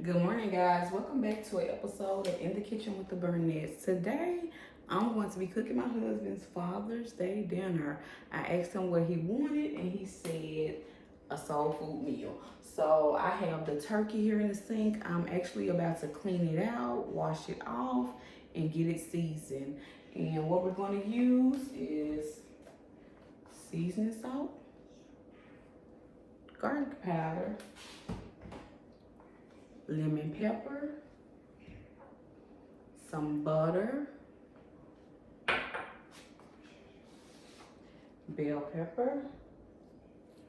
Good morning, guys. Welcome back to an episode of In the Kitchen with the Burnett's. Today, I'm going to be cooking my husband's Father's Day dinner. I asked him what he wanted, and he said a soul food meal. So I have the turkey here in the sink. I'm actually about to clean it out, wash it off, and get it seasoned. And what we're going to use is seasoning salt, garlic powder, lemon pepper, some butter, bell pepper,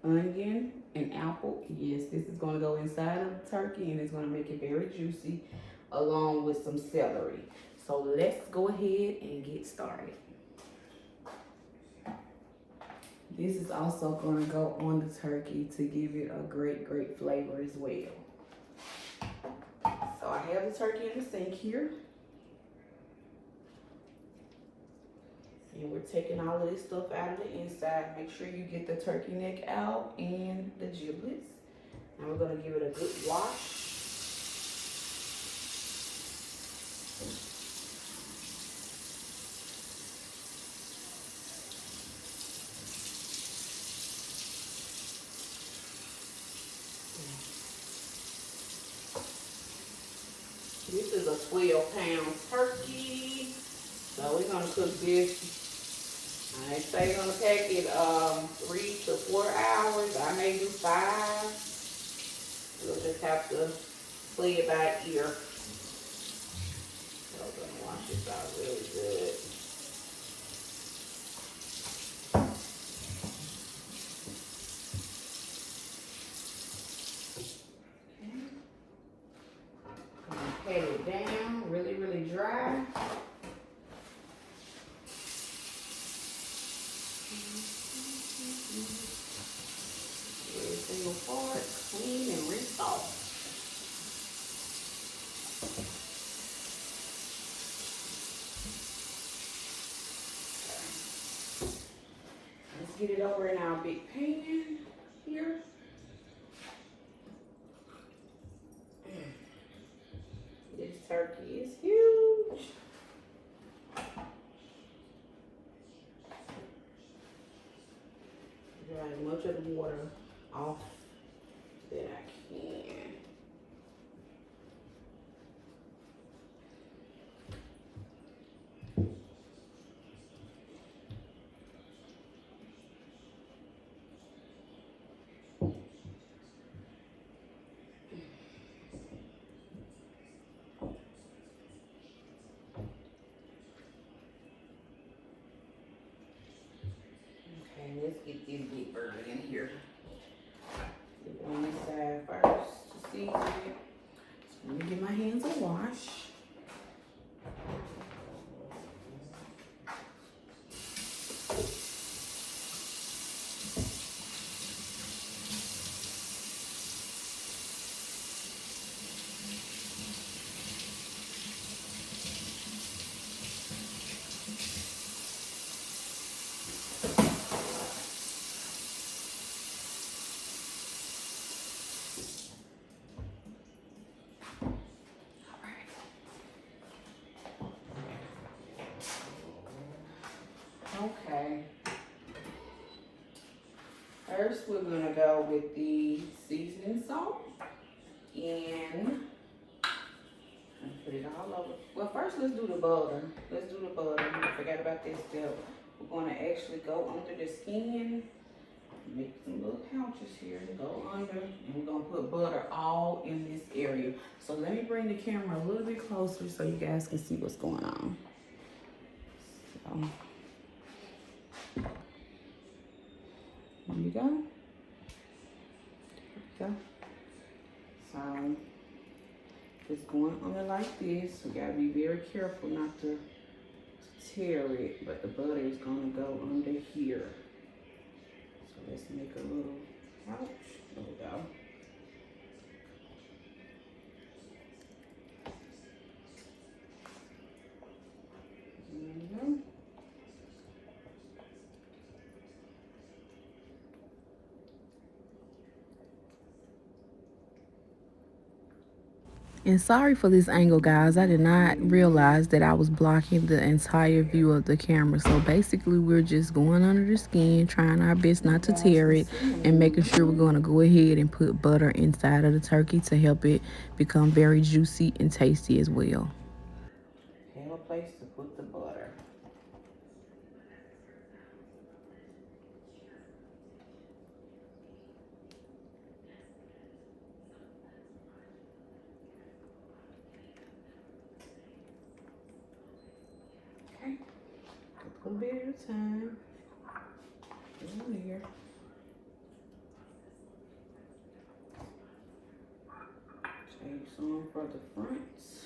onion, and apple. Yes, this is going to go inside of the turkey and it's going to make it very juicy along with some celery. So let's go ahead and get started. This is also going to go on the turkey to give it a great flavor as well. So I have the turkey in the sink here. And we're taking all of this stuff out of the inside. Make sure you get the turkey neck out and the giblets. Now we're going to give it a good wash. This is a 12-pound turkey. So we're going to cook this. I say we're going to pack it 3 to 4 hours. I may do 5. We'll just have to play it by ear. So I'm going to wash this out really good. Pat it down, really dry. Every single part, clean and rinse off. Let's get it over in our big pan here. This turkey is huge. Dry as much of the water off that I can. Okay, let's get this big bird in here. Get it on this side first to season it. So let me give my hands a wash. Okay. First, we're gonna go with the seasoning salt and put it all over. Well, first let's do the butter. Let's do the butter. I forgot about this step. We're gonna actually go under the skin, make some little pouches here, go under, and we're gonna put butter all in this area. So let me bring the camera a little bit closer so you guys can see what's going on. So. There you go. There you go. So it's going under like this. We gotta be very careful not to tear it, but the butter is gonna go under here. So let's make a little pouch. There we go. There you go. And sorry for this angle, guys. I did not realize that I was blocking the entire view of the camera. So basically, we're just going under the skin, trying our best You not to guys tear can it, see me. and making sure we're going to go ahead and put butter inside of the turkey to help it become very juicy and tasty as well. Have a place to put the butter. Okay. A little bit at a time. In here. Take some for the fronts.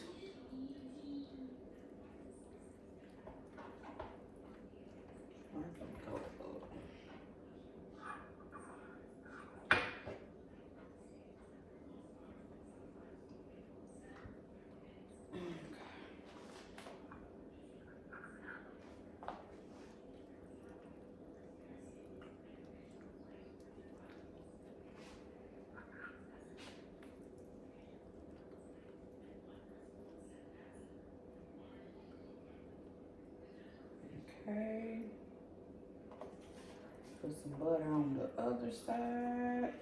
Okay. Put some butter on the other side.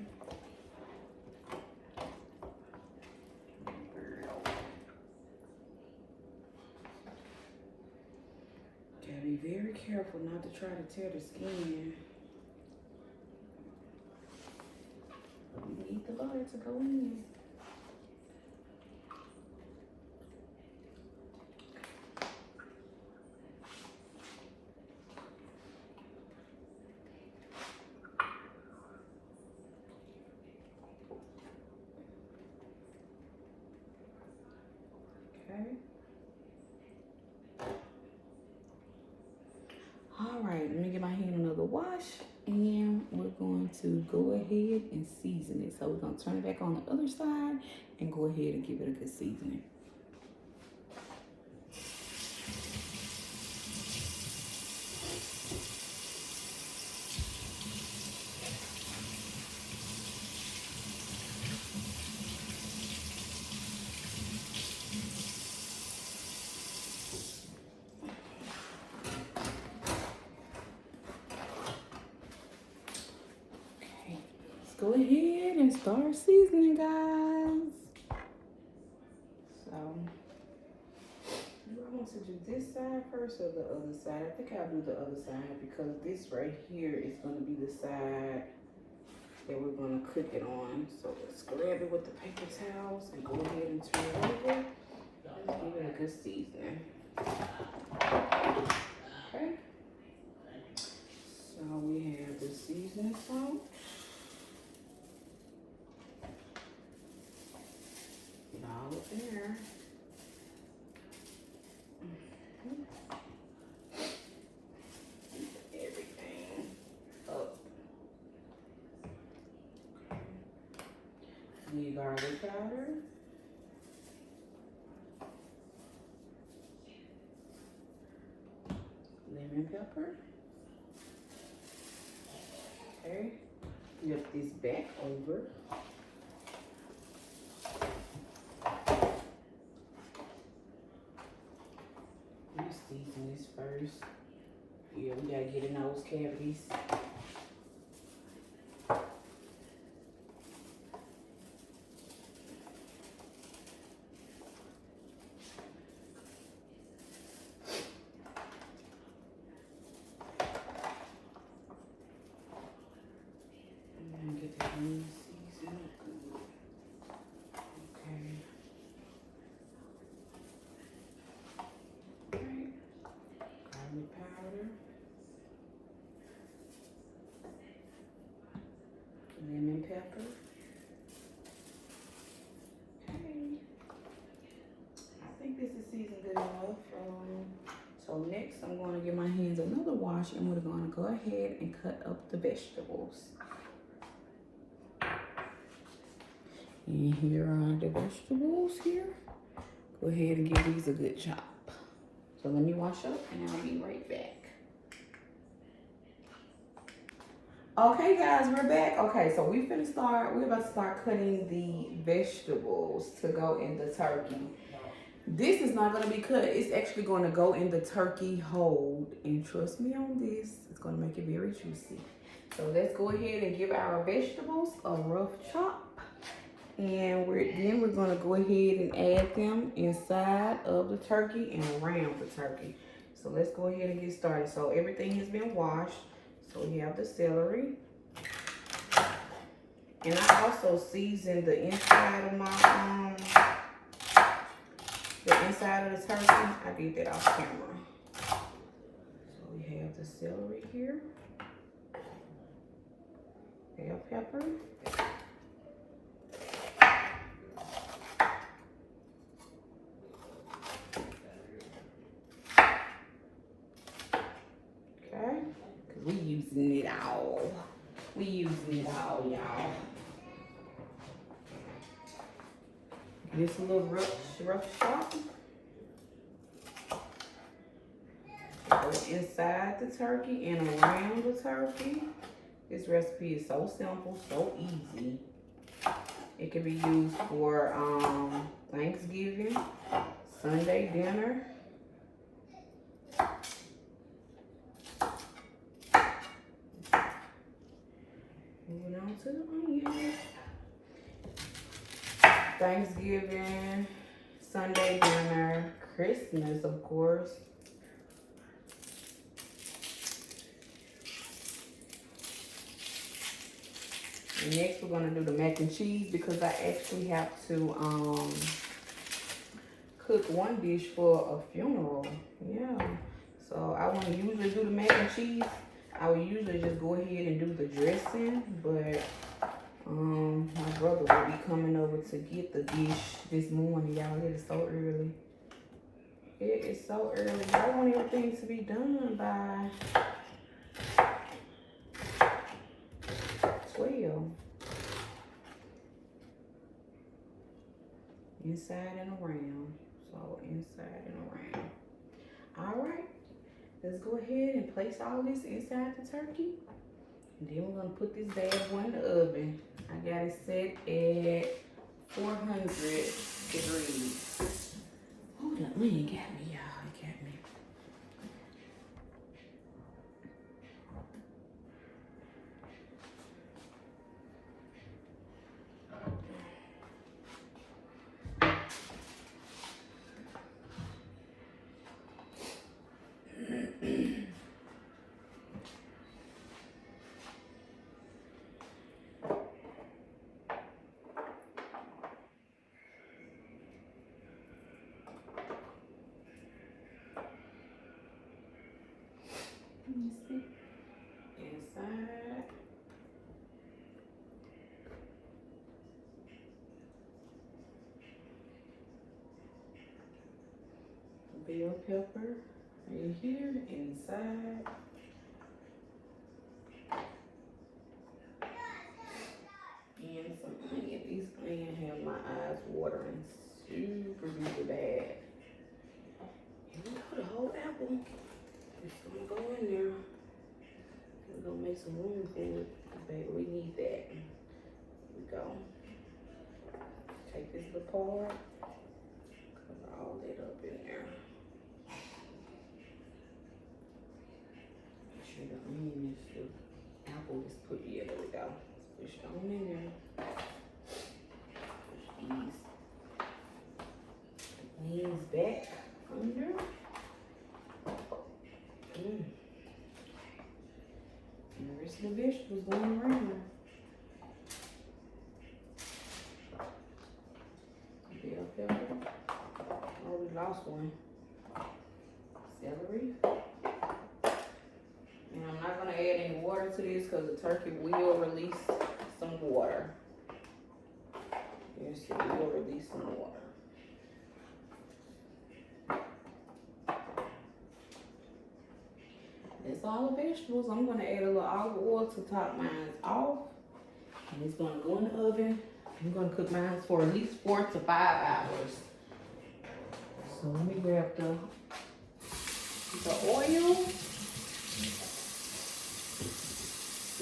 Gotta be very careful not to try to tear the skin. We need the butter to go in. Okay. All right, let me get my hand another wash, and we're going to go ahead and season it. So we're gonna turn it back on the other side and go ahead and give it a good seasoning. Okay, let's go ahead and start seasoning, guys. So, do I want to do this side first or the other side? I think I'll do the other side because this right here is going to be the side that we're going to cook it on. So let's grab it with the paper towels and go ahead and turn it over. Let's give it a good seasoning. Okay. So we have the seasoning salt. Get all up there. Everything up. The garlic powder. Lemon pepper. Okay. Flip this back over. Let me season this first. Yeah, we gotta get in those cavities. And get that meat seasoned good. Okay. Alright. Garlic powder. Lemon pepper. Okay. I think this is seasoned good enough. So next I'm going to give my hands another wash and we're going to go ahead and cut up the vegetables. And here are the vegetables here. Go ahead and give these a good chop. So let me wash up and I'll be right back. Okay, guys, we're back. Okay, so we're about to start cutting the vegetables to go in the turkey. This is not going to be cut. It's actually going to go in the turkey hold. And trust me on this, it's going to make it very juicy. So let's go ahead and give our vegetables a rough chop. And then we're going to go ahead and add them inside of the turkey and around the turkey. So let's go ahead and get started. So everything has been washed. So we have the celery. And I also seasoned the inside of my the inside of the turkey. I did that off camera. So we have the celery here. Bell pepper. Okay, because we using it all. We using it all, y'all. This a little rough chop. Go inside the turkey and around the turkey. This recipe is so simple, so easy. It can be used for Thanksgiving, Sunday dinner. Moving on to the onion. Thanksgiving, Sunday dinner, Christmas, of course. And next we're gonna do the mac and cheese because I actually have to cook one dish for a funeral. Yeah. So I want to usually do the mac and cheese. I would usually just go ahead and do the dressing, but my brother will be coming over to get the dish this morning, y'all. It is so early. It is so early. I want everything to be done by 12. Inside and around. So inside and around. All right. Let's go ahead and place all this inside the turkey. And then we're going to put this bad boy in the oven. I got it set at 400 degrees. Hold up, man, got me, y'all. It got me. Inside. Bell pepper right here inside. And some onion. These onions have my eyes watering super duper bad. Here we go, the whole apple. It's gonna go in there. We're gonna make some room for it. Baby, we need that. Here we go. Take this little part. Cover all that up in there. Make sure the onion is, the apple is put, yeah, there we go. Push it on in there. Push these onions back under. And the rest of the vegetables going around. Bell pepper. Oh, we lost one. Celery. And I'm not going to add any water to this because the turkey will release some water. Yes, it will release some water. That's all the vegetables. I'm going to add a little olive oil to top mine off. And it's going to go in the oven. I'm going to cook mine for at least 4 to 5 hours. So let me grab the oil.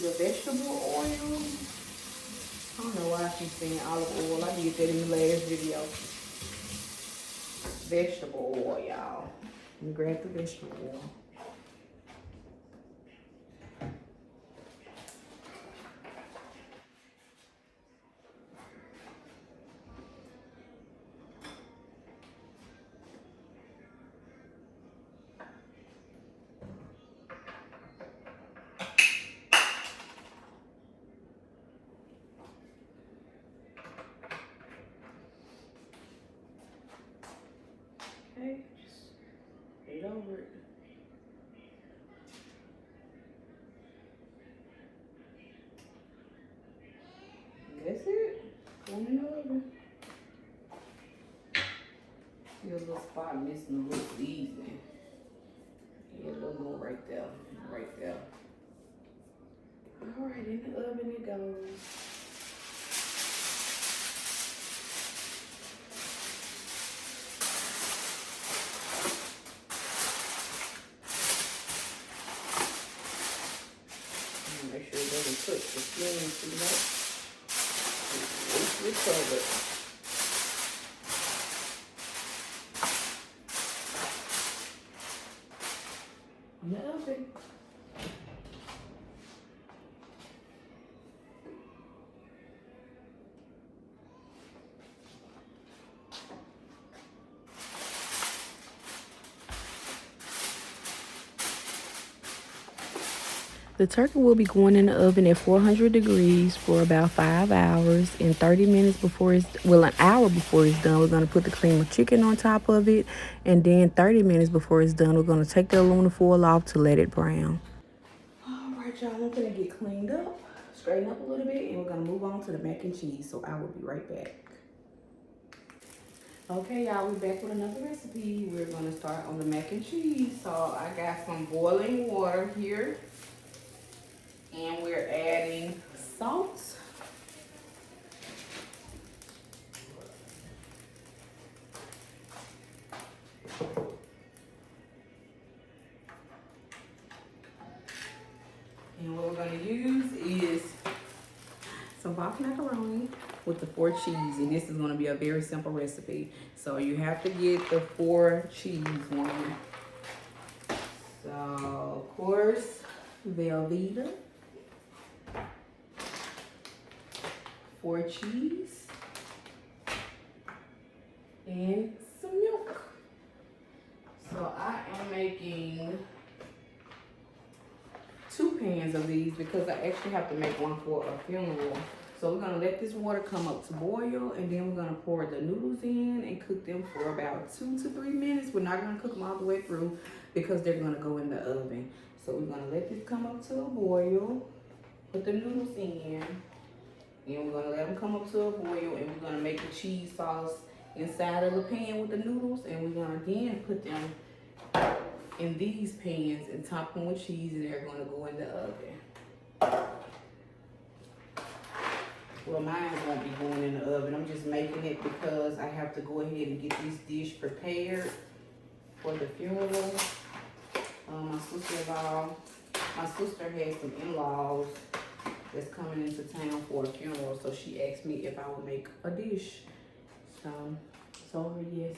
the vegetable oil. I don't know why I keep saying olive oil. I did that in the last video. Vegetable oil, y'all. Let me grab the vegetable oil. Okay, just get over it. That's it. Go in the oven. See a little spot missing a little seasoning. Yeah, a little more right there. Right there. Alright, in the oven it goes. Make sure it doesn't touch the skin too much. It's covered. In the oven. The turkey will be going in the oven at 400 degrees for about 5 hours. And 30 minutes before it's, well, an hour before it's done, we're going to put the cream of chicken on top of it. And then 30 minutes before it's done, we're going to take the aluminum foil off to let it brown. All right, y'all, I'm gonna get cleaned up, straighten up a little bit, and we're gonna move on to the mac and cheese. So I will be right back. Okay, y'all, we're back with another recipe. We're gonna start on the mac and cheese. So I got some boiling water here. And we're adding salt. And what we're gonna use is some box macaroni with the 4 cheese. And this is gonna be a very simple recipe. So you have to get the 4 cheese one. So, of course, Velveeta. 4 cheese and some milk. So I am making 2 pans of these because I actually have to make one for a funeral. So we're gonna let this water come up to boil, and then we're gonna pour the noodles in and cook them for about 2 to 3 minutes. We're not gonna cook them all the way through because they're gonna go in the oven. So we're gonna let this come up to a boil, put the noodles in, and we're gonna let them come up to a boil, and we're gonna make the cheese sauce inside of the pan with the noodles, and we're gonna then put them in these pans and top them with cheese, and they're gonna go in the oven. Well, mine won't be going in the oven. I'm just making it because I have to go ahead and get this dish prepared for the funeral. My sister has some in-laws that's coming into town for a funeral, so she asked me if I would make a dish. So yes.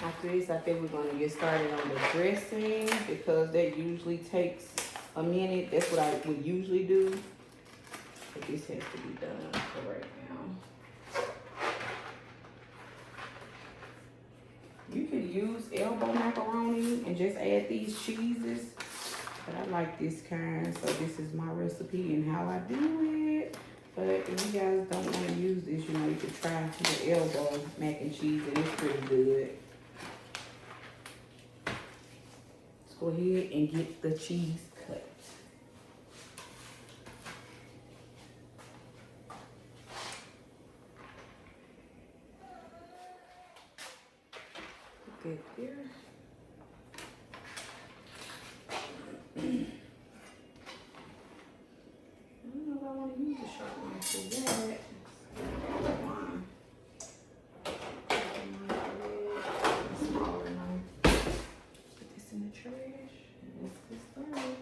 After this, I think we're gonna get started on the dressing because that usually takes a minute. That's what I would usually do. But this has to be done for right now. You could use elbow macaroni and just add these cheeses. But I like this kind, so this is my recipe and how I do it. But if you guys don't want to use this, you know, you could try the elbow mac and cheese, and it's pretty good. Let's go ahead and get the cheese cut. Put that there. I don't know if I want to use a sharp knife for that. Let's get started.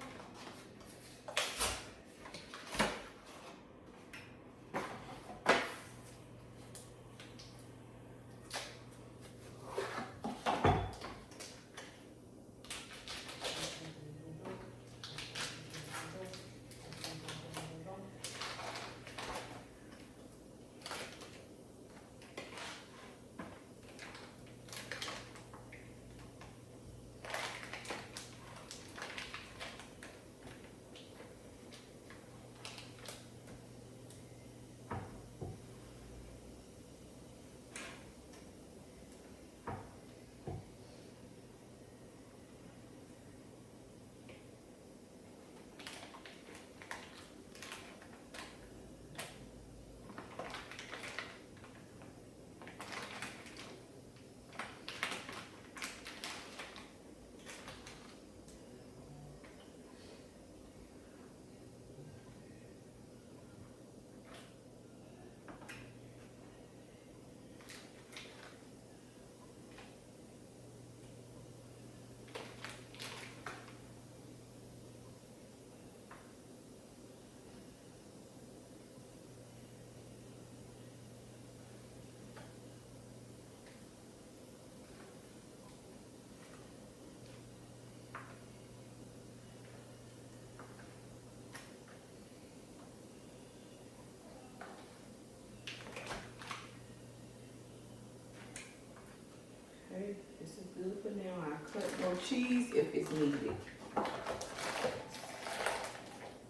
Okay, this is good for now. I cut more cheese if it's needed.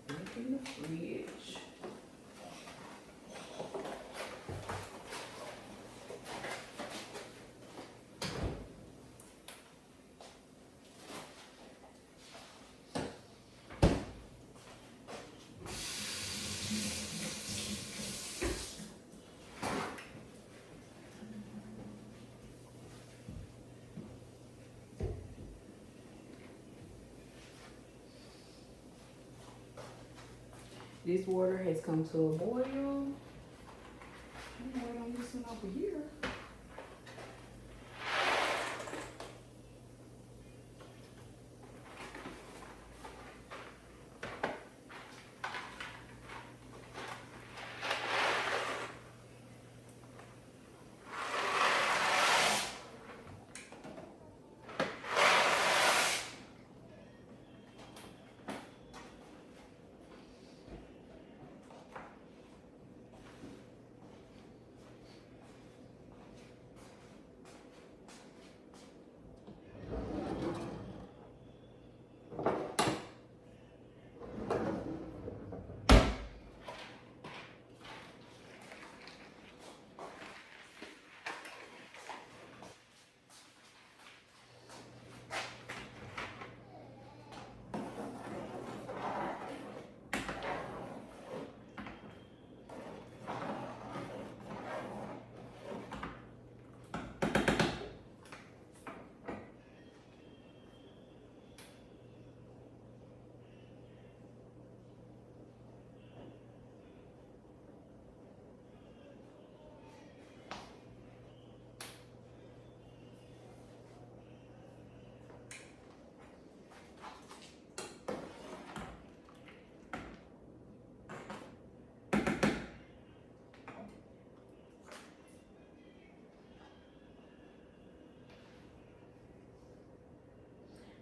Look in the fridge. This water has come to a boil. I'm gonna wait on this one over here.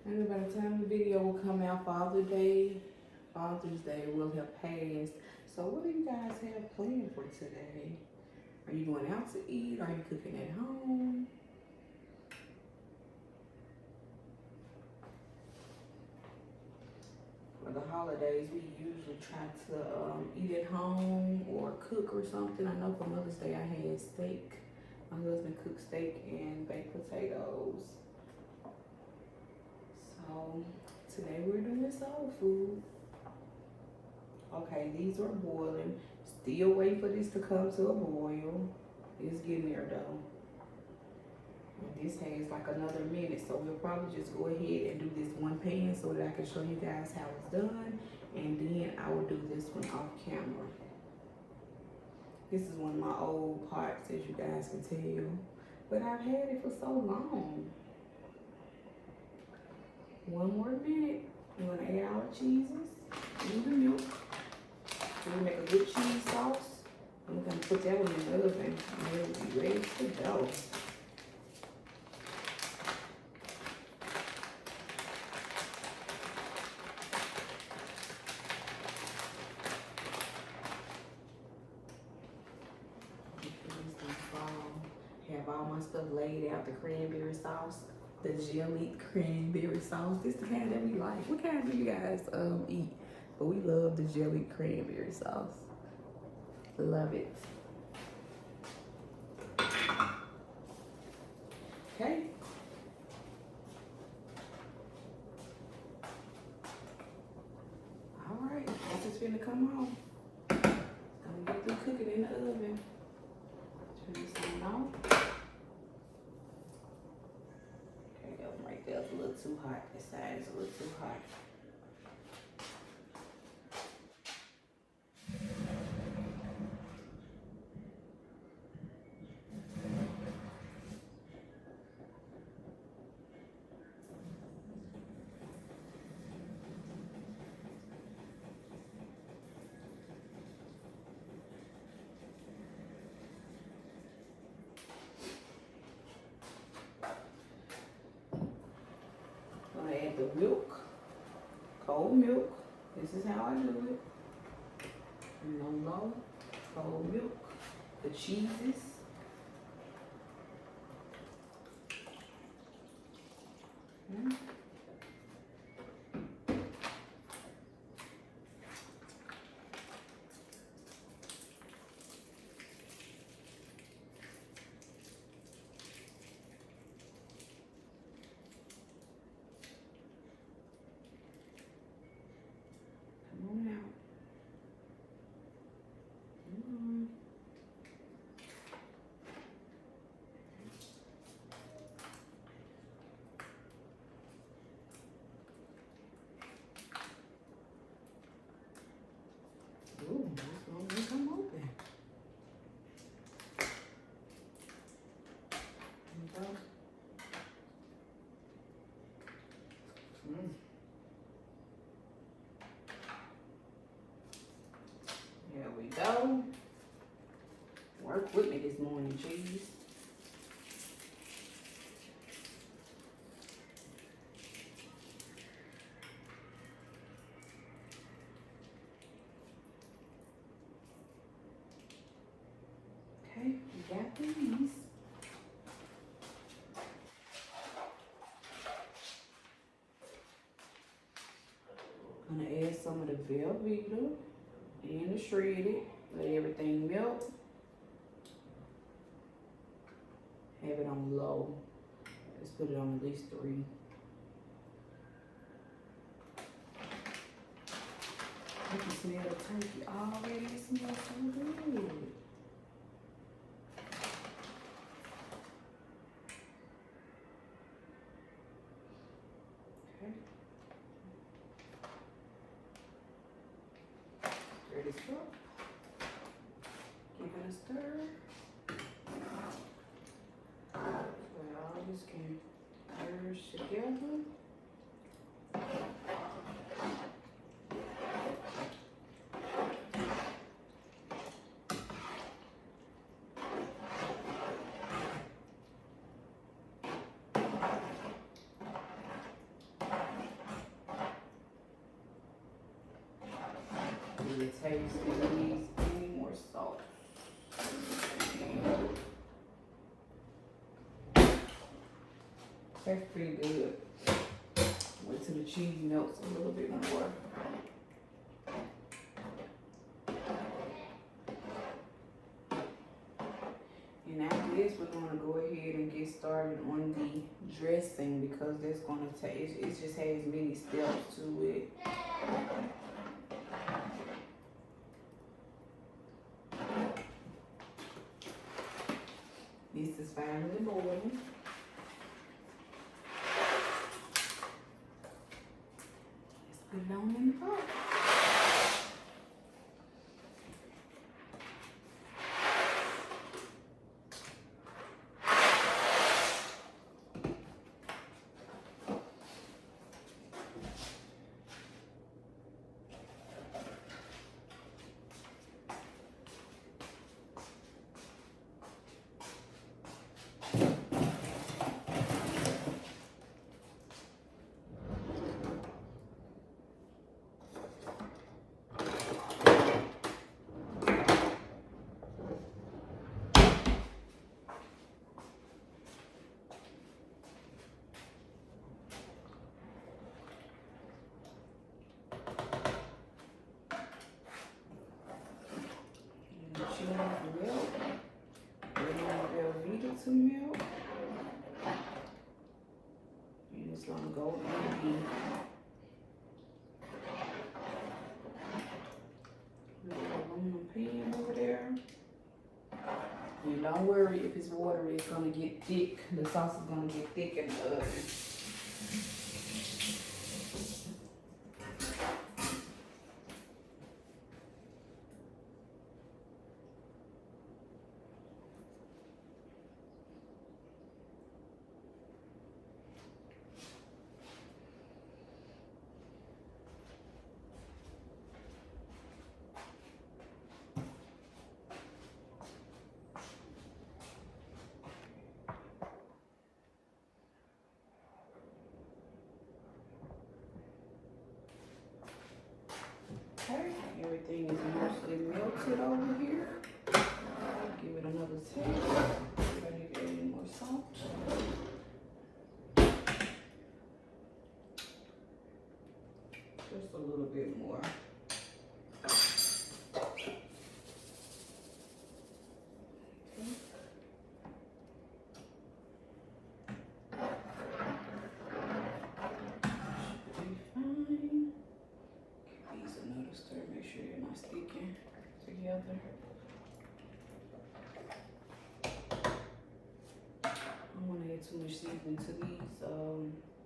And by the time the video will come out, Father's Day will have passed. So what do you guys have planned for today? Are you going out to eat? Are you cooking at home? For the holidays, we usually try to eat at home or cook or something. I know for Mother's Day I had steak. My husband cooked steak and baked potatoes. So today we're doing soul food. Okay, these are boiling. Still waiting for this to come to a boil. It's getting there though. And this has like another minute, so we'll probably just go ahead and do this one pan so that I can show you guys how it's done, and then I will do this one off camera. This is one of my old pots, as you guys can tell, but I've had it for so long. One more minute. We're gonna add our cheeses and the milk. We're gonna make a good cheese sauce. And we're gonna put that one in the oven and it'll be ready to go. Have all my stuff laid out, the cranberry sauce, the jellied cranberry sauce. This is the kind that we like. What kind do you guys eat? But we love the jellied cranberry sauce. Love it. Okay. All right, once it's finna come on, I'm gonna get through cooking in the oven. Turn this on off. Okay, that one right there is a little too hot. This side is a little too hot. Add the milk, cold milk. This is how I do it. No low, cold milk, the cheeses. Ooh, this one will come open. There we go. There we go. Work with me this morning, cheese. Okay, we got these. Gonna add some of the Velveeta and the shredded. Let everything melt. Have it on low. Let's put it on at least 3. I can smell the turkey already. It smells so good. Okay. Stir this up. Give it a stir. So all this can merge together. Taste it needs any more salt. That's pretty good. Wait till the cheese melts a little bit more. And after this, we're going to go ahead and get started on the dressing because that's going to take, it just has many steps to it. This is finally boiling. Let's put it on in the pot. milk. Velveeta to milk. And it's gonna go in the aluminum pan over there. And don't worry if it's watery, it's gonna get thick. The sauce is gonna get thick in the oven. Okay, everything is mostly melted over here. Give it another taste. See if I need to add any more salt. Just a little bit more. Sticking together. I don't want to add too much seasoning to these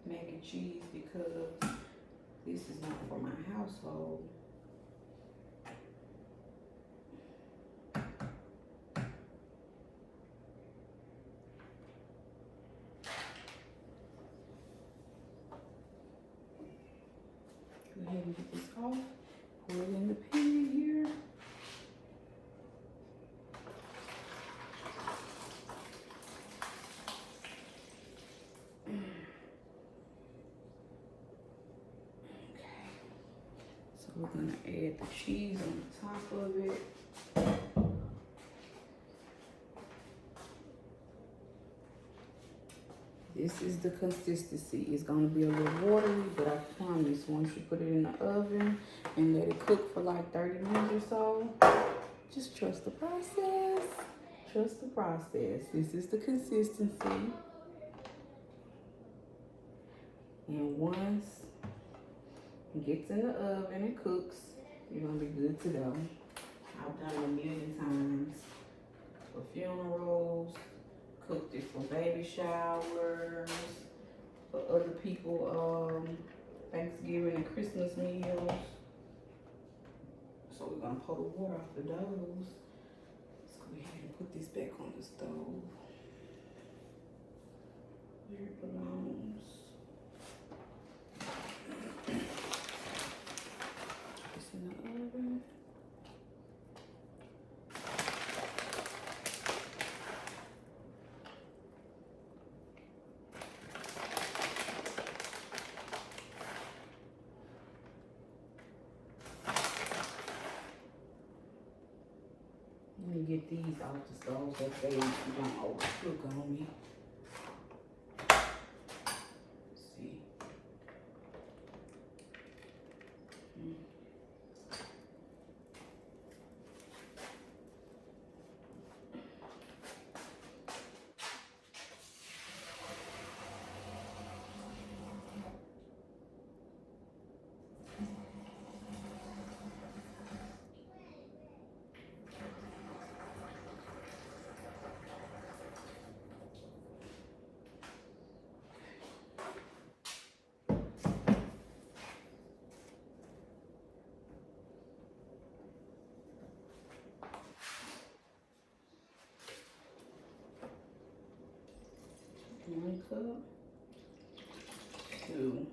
mac and cheese because this is not for my household. Go ahead and get this off. Pour it in the pan here. Okay. So we're gonna add the cheese on the top of it. This is the consistency. It's gonna be a little watery, but I promise once you put it in the oven and let it cook for like 30 minutes or so, just trust the process. Trust the process. This is the consistency. And once it gets in the oven and cooks, you're gonna be good to go. I've done it a million times for funerals. Cooked it for baby showers, for other people, Thanksgiving and Christmas meals. So we're gonna pull the water off the doughs. Let's go ahead and put this back on the stove where it belongs. It's in the oven. Let me get these off the stove so they don't overcook on me. Let's see. One cup, two.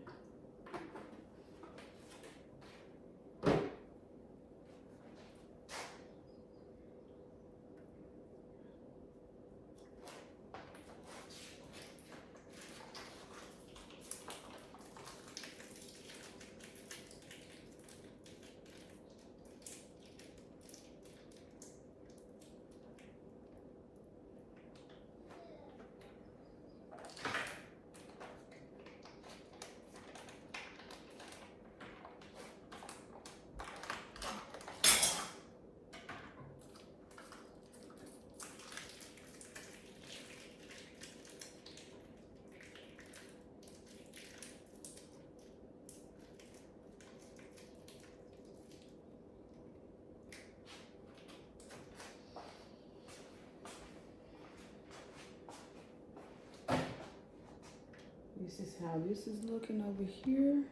This is how this is looking over here.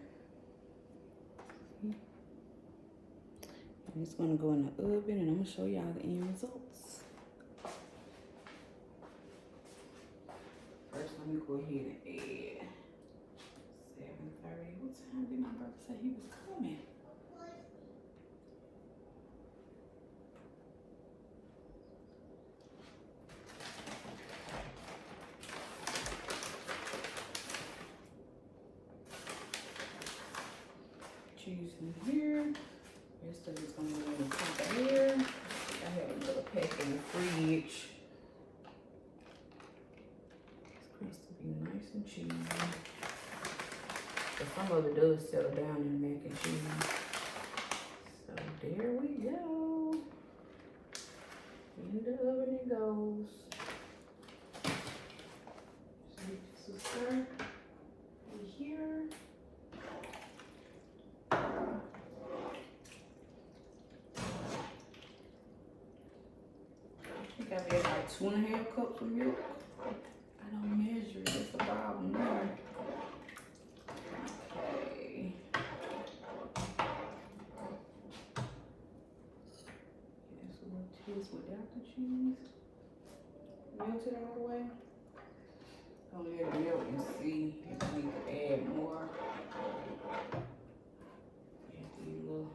And it's gonna go in the oven, and I'm gonna show y'all the end results. First, let me go ahead and add 7:30. What time did my brother say he was coming? Cheese in here. Rest of it's gonna go in the top of here. I have another pack in the fridge. It's supposed to be nice and cheesy. But some of it does settle down in mac and cheese. So there we go. In the oven it goes. So stir here. I think I've had like 2.5 cups of milk. I don't measure it, that's a problem there. Okay. Here's a little taste without the cheese. Melt it all the way. I'll let it melt and see if I need to add more. Add these little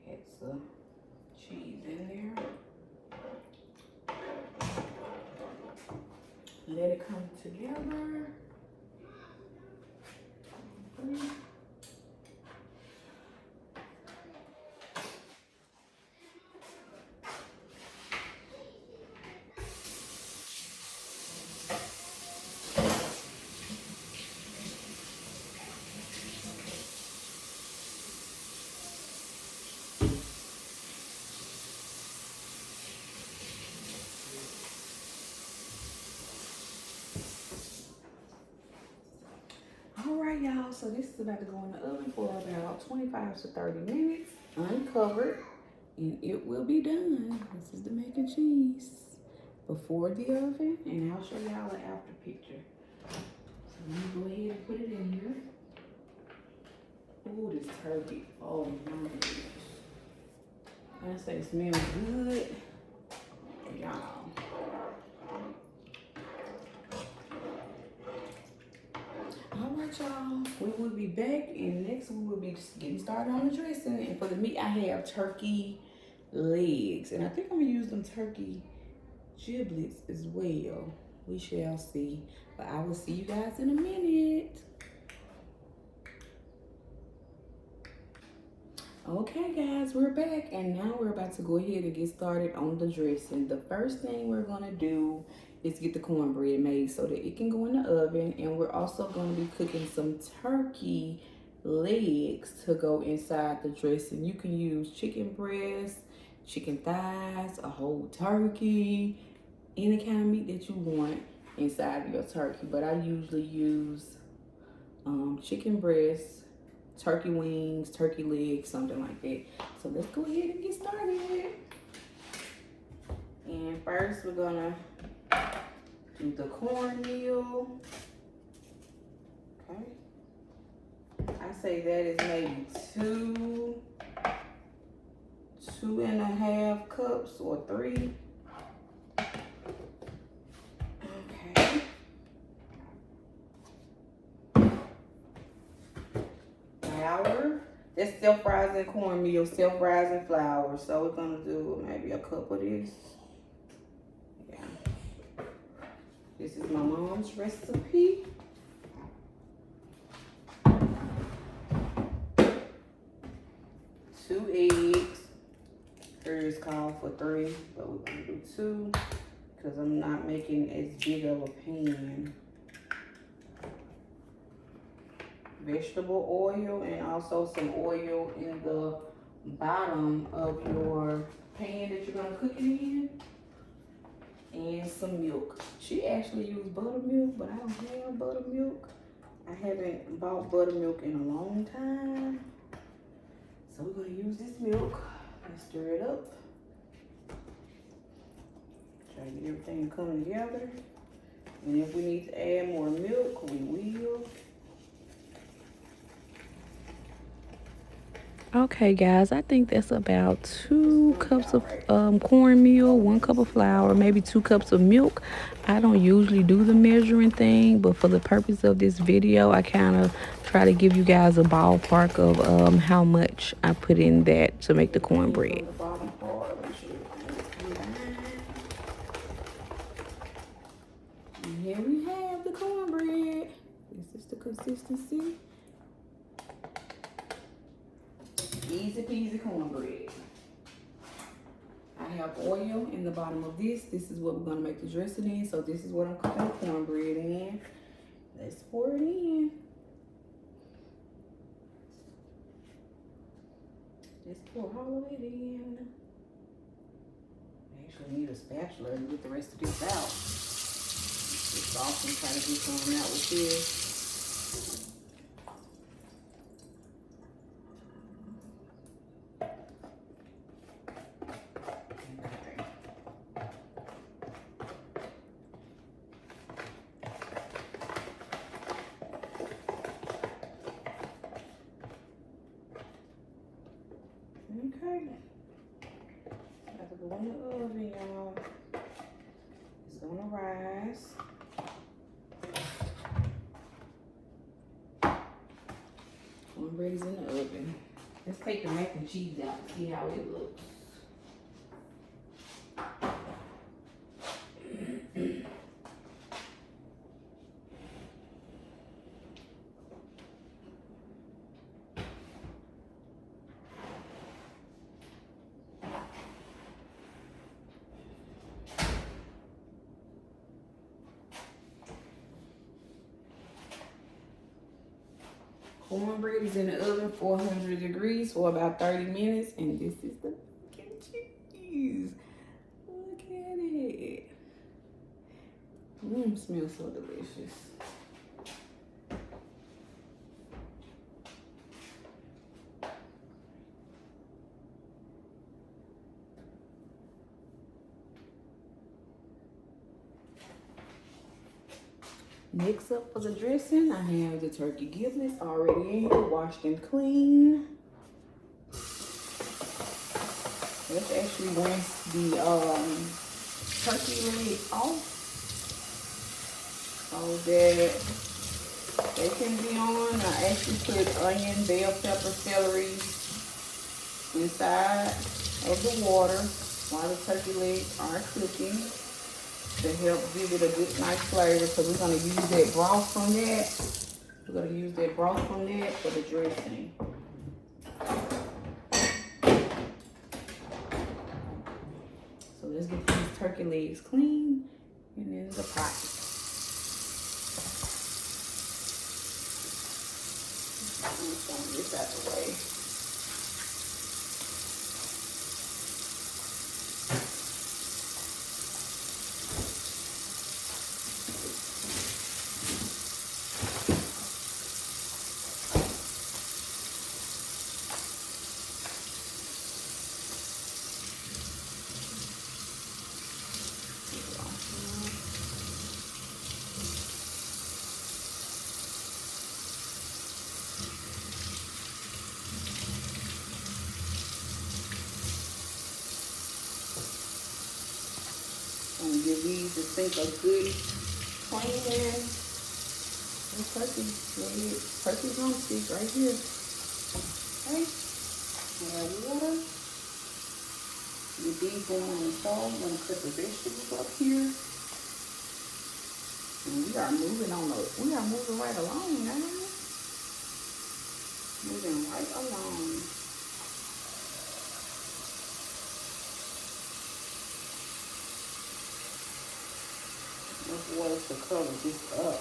pats of cheese in there. Let it come together. Alright y'all, so this is about to go in the oven for about 25 to 30 minutes, uncovered, and it will be done. This is the mac and cheese before the oven, and I'll show y'all an after picture. So let me go ahead and put it in here. Ooh, this turkey, oh my goodness. I say it smells good, y'all. Alright y'all, we will be back, and next we will be just getting started on the dressing. And for the meat, I have turkey legs, and I think I'm gonna use them turkey giblets as well. We shall see, but I will see you guys in a minute. Okay guys, we're back, and now we're about to go ahead and get started on the dressing. The first thing we're gonna do is get the cornbread made so that it can go in the oven, and we're also gonna be cooking some turkey legs to go inside the dressing. You can use chicken breast, chicken thighs, a whole turkey, any kind of meat that you want inside of your turkey, but I usually use chicken breast, turkey wings, turkey legs, something like that. So let's go ahead and get started. And first we're gonna do the cornmeal. Okay. I say that is maybe 2.5 cups or 3. Okay. Flour. That's self-rising cornmeal, self-rising flour. So we're gonna do maybe a cup of this. Yeah. This is my mom's recipe. 2 eggs. Hers called for 3, but we're gonna do 2 because I'm not making as big of a pan. Vegetable oil, and also some oil in the bottom of your pan that you're gonna cook it in, and some milk. She actually used buttermilk, but I don't have buttermilk. I haven't bought buttermilk in a long time, so we're gonna use this milk. Let's stir it up. Try to get everything to come together. And if we need to add more milk, we will. Okay, guys, I think that's about 2 cups of cornmeal, 1 cup of flour, maybe 2 cups of milk. I don't usually do the measuring thing, but for the purpose of this video, I kind of try to give you guys a ballpark of how much I put in that to make the cornbread. And here we have the cornbread. This is the consistency. Easy peasy cornbread. I have oil in the bottom of this. This is what we're gonna make the dressing in. So this is what I'm cooking the cornbread in. Let's pour it in. Just pour all of it in. I actually need a spatula to get the rest of this out. It's awesome trying to get some out with this. Okay. Have to go in the oven, y'all. It's gonna rise. Cornbread is in the oven. Let's take the mac and cheese out and see how it looks. Cornbread is in the oven 400 degrees for about 30 minutes, and this is the mac and cheese. Look at it. Smells so delicious. Next up for the dressing, I have the turkey giblets already in here, washed and clean. Let's actually rinse the turkey leg off so that they can be on. I actually put onion, bell pepper, celery inside of the water while the turkey legs are cooking, to help give it a good, nice flavor. So we're gonna use that broth from that. We're gonna use that broth from that for the dressing. So let's get these turkey legs clean and in the pot. Let's get this out the way. And give these to sink a good clean turkey leg, turkey drumstick right here. Okay, add water. You deep-boiling the salt. I'm gonna cut the vegetables up here. And we are moving right along now. Moving right along. Enough water to cover this up.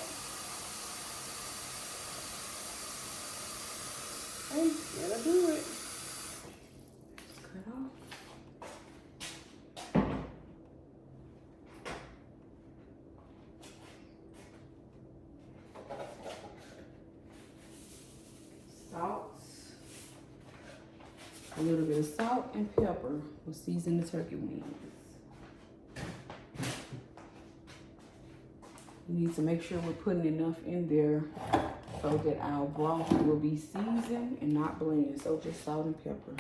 Okay, that'll do it. Just cut off. A little bit of salt and pepper will season the turkey wings. We need to make sure we're putting enough in there so that our broth will be seasoned and not bland. So just salt and pepper.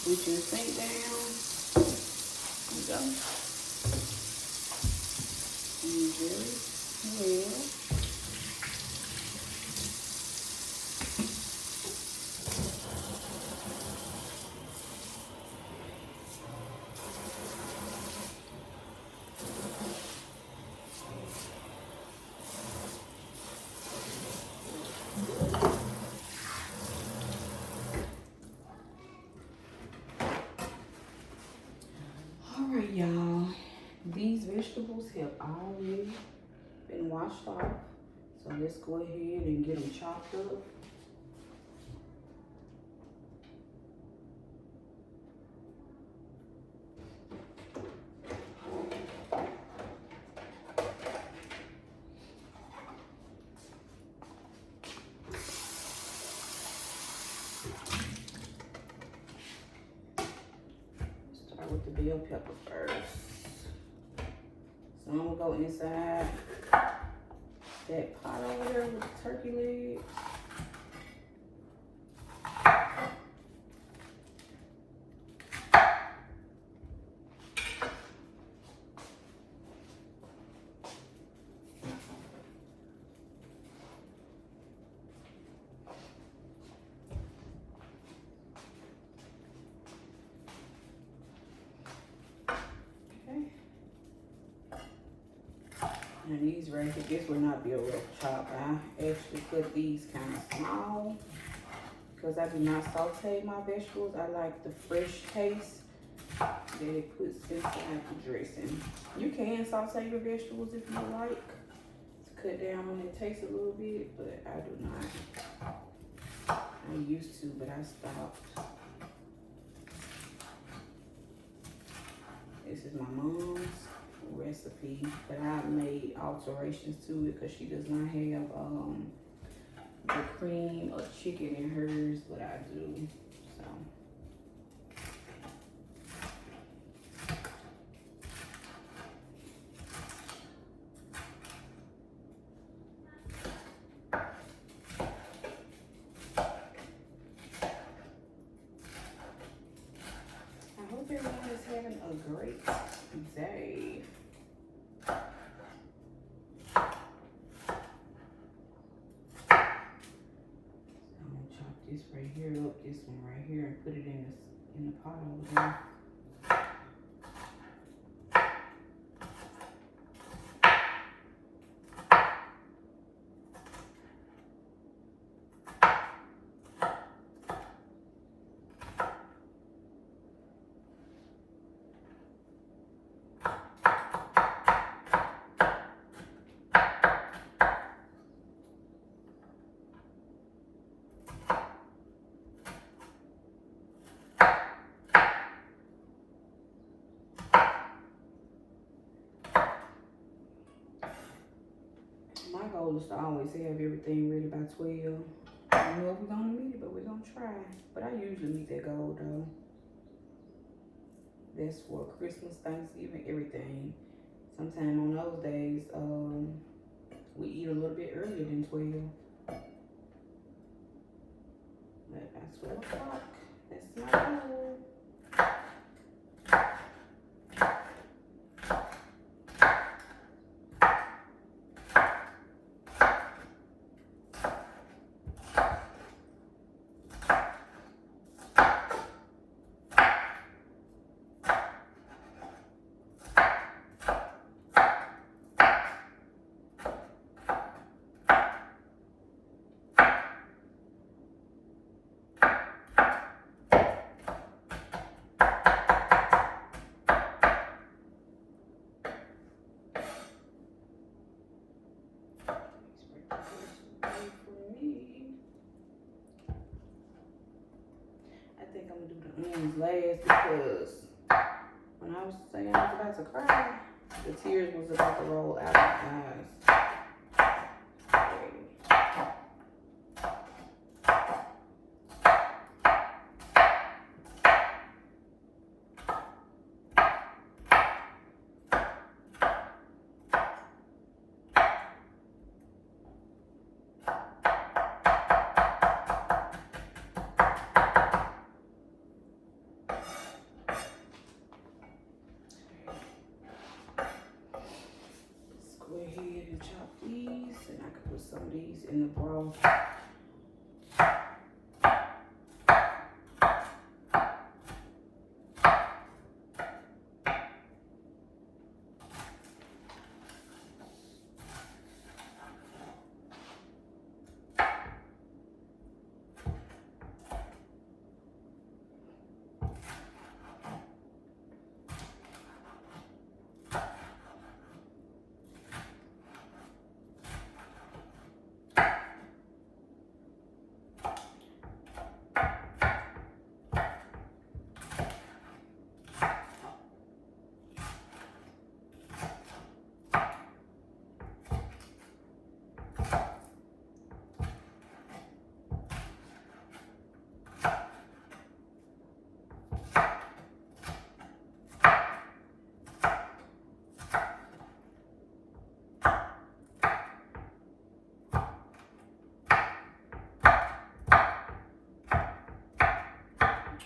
Bleach your sink down. There you go. Use very well. Alright, y'all. These vegetables have already been washed off. So let's go ahead and get them chopped up. Start with the bell pepper first. So I'm gonna go inside that pot over there with the turkey legs. And these right here, this will not be a rough chop. I actually cut these kind of small because I do not saute my vegetables. I like the fresh taste that it puts inside the dressing. You can saute your vegetables if you like to cut down on the taste a little bit, but I do not. I used to, but I stopped. This is my mom's recipe, but I made alterations to it because she does not have the cream or chicken in hers, but I do. So I hope everyone is having a great day. This right here up, this one right here, and put it in the pot over there. My goal is to always have everything ready by 12. I don't know if we're gonna meet it, but we're gonna try. But I usually meet that goal though. That's for Christmas, Thanksgiving, everything. Sometime on those days, we eat a little bit earlier than 12. But by 12 o'clock, that's my goal. ones last because when I was saying I was about to cry, the tears was about to roll out of my eyes. Go ahead and chop these, and I can put some of these in the broth.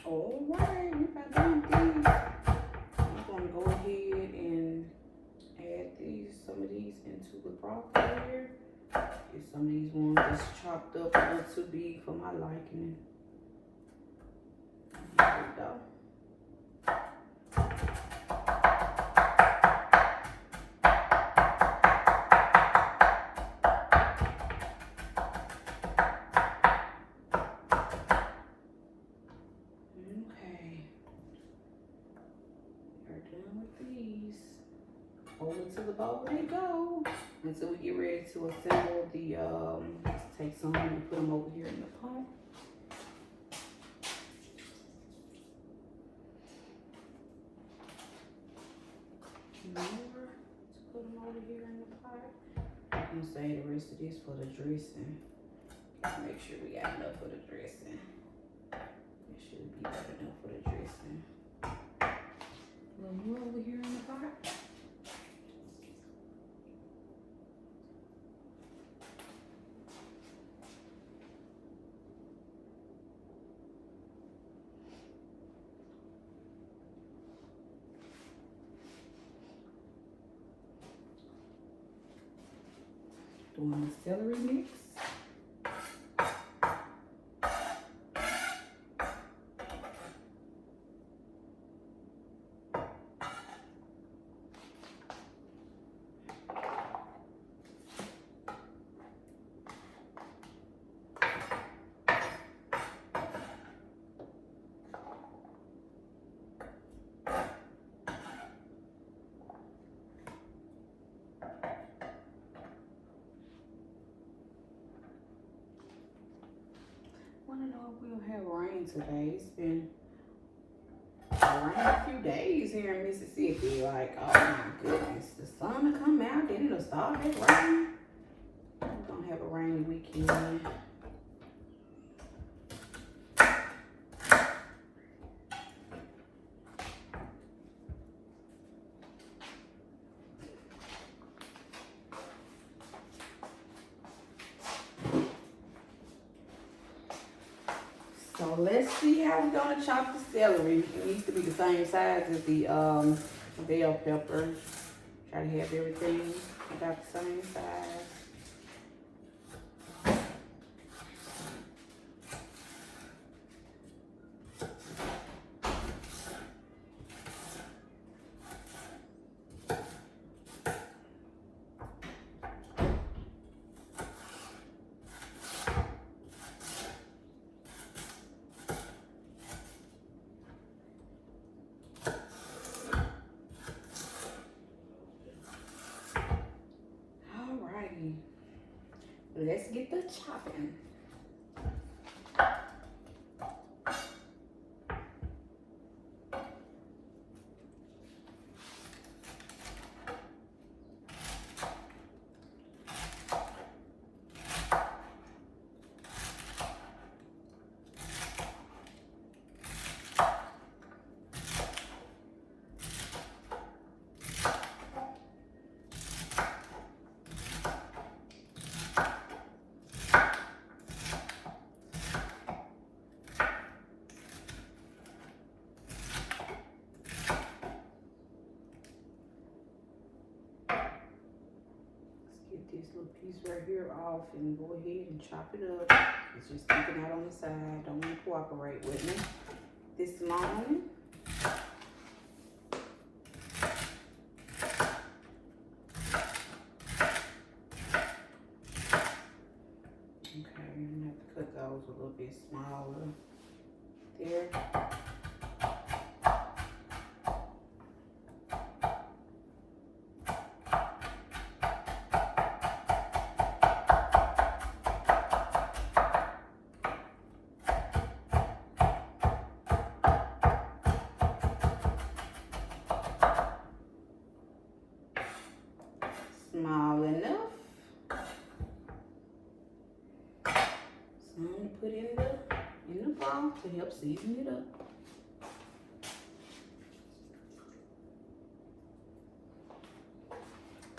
Alright, if I done these, I'm gonna go ahead and add some of these into the broth here. Get some of these ones that's chopped up a little too big for my liking. There we go. Over to the bowl they go until we get ready to assemble the let's take some and put them over here in the pot. More to put them over here in the pot. I'm gonna save the rest of this for the dressing. Make sure we got enough for the dressing. It should be enough for the dressing. A little more over here in the pot. Doing the celery mix. I want to know if we'll have rain today. It's been raining a few days here in Mississippi. Like, oh my goodness, the sun will come out, then it'll start that rain. We're gonna have a rainy weekend. So let's see how we're gonna chop the celery. It needs to be the same size as the bell pepper. Try to have everything about the same size. Let's get the chopping. Get this little piece right here off and go ahead and chop it up. It's just sticking out on the side. Don't want to cooperate with me this morning. Okay, I'm gonna have to cut those a little bit smaller there. Small enough. Some to put in the bowl to help season it up.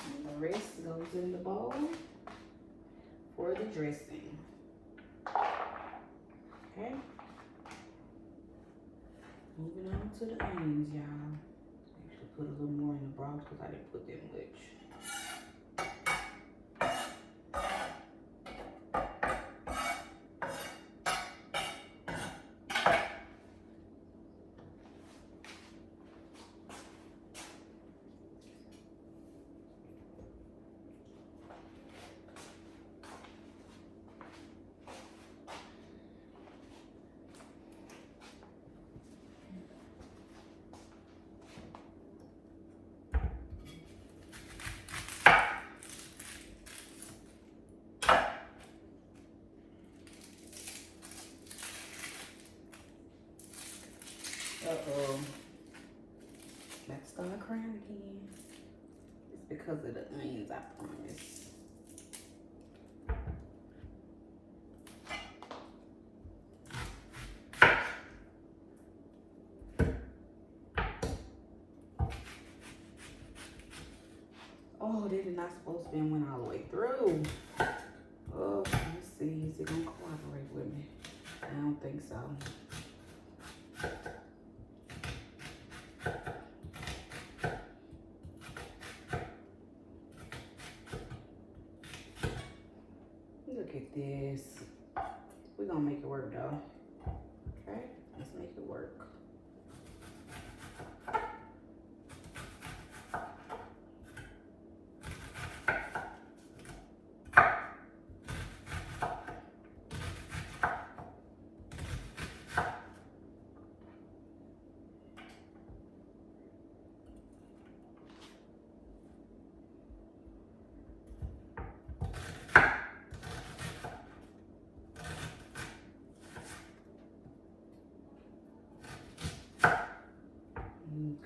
And the rest goes in the bowl for the dressing. Okay. Moving on to the onions, y'all. Actually put a little more in the broth because I didn't put that much. Uh-oh. Let's start crying again. It's because of the onions, I promise. Oh, they did not supposed to be went all the way through. Oh, let's see. Is it gonna cooperate with me? I don't think so. Look at this. We're gonna make it work though. Okay, let's make it work.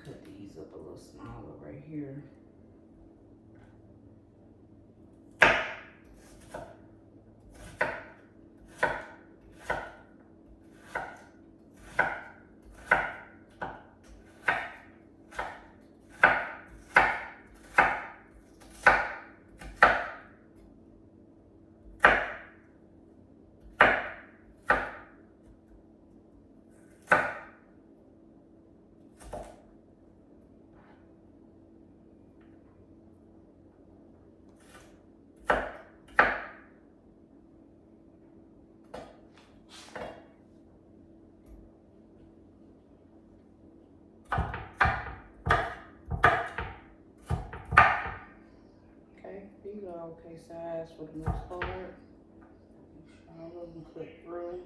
Cut these up a little smaller right here. These are okay size for the most part. Make sure all of them cut through.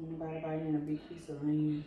Anybody biting a big piece of onion.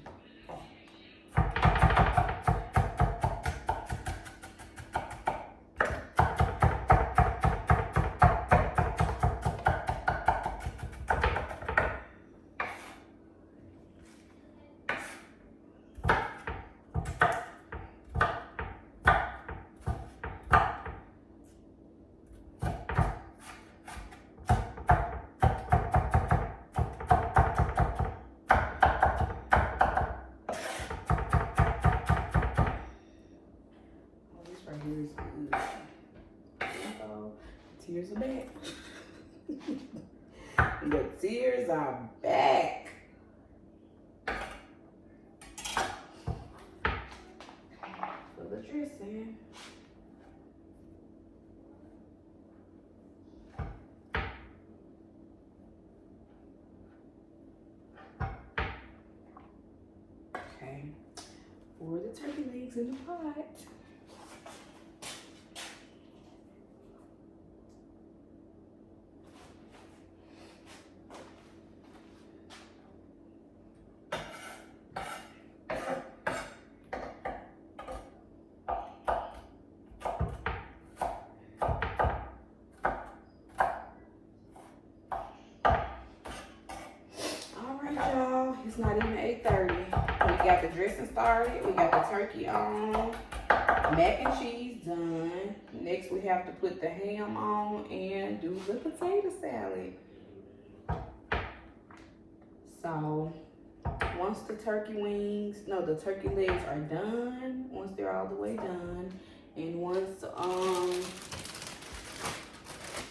Here is good. Tears are back. The tears are back. For the dressing. pour the turkey legs in the pot. Y'all, it's not even 8:30. We got the dressing started. We got the turkey on. Mac and cheese done. Next, we have to put the ham on and do the potato salad. So, once the turkey legs are done, once they're all the way done, and once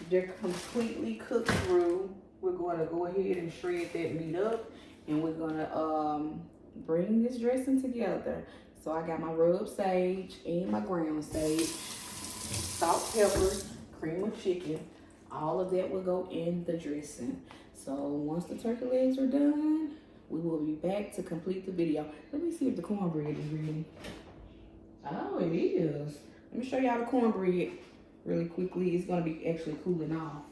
they're completely cooked through, we're going to go ahead and shred that meat up, and we're going to bring this dressing together. So I got my rub sage and my ground sage, salt, pepper, cream of chicken. All of that will go in the dressing. So once the turkey legs are done, we will be back to complete the video. Let me see if the cornbread is ready. Oh, it is. Let me show y'all the cornbread really quickly. It's going to be actually cooling off.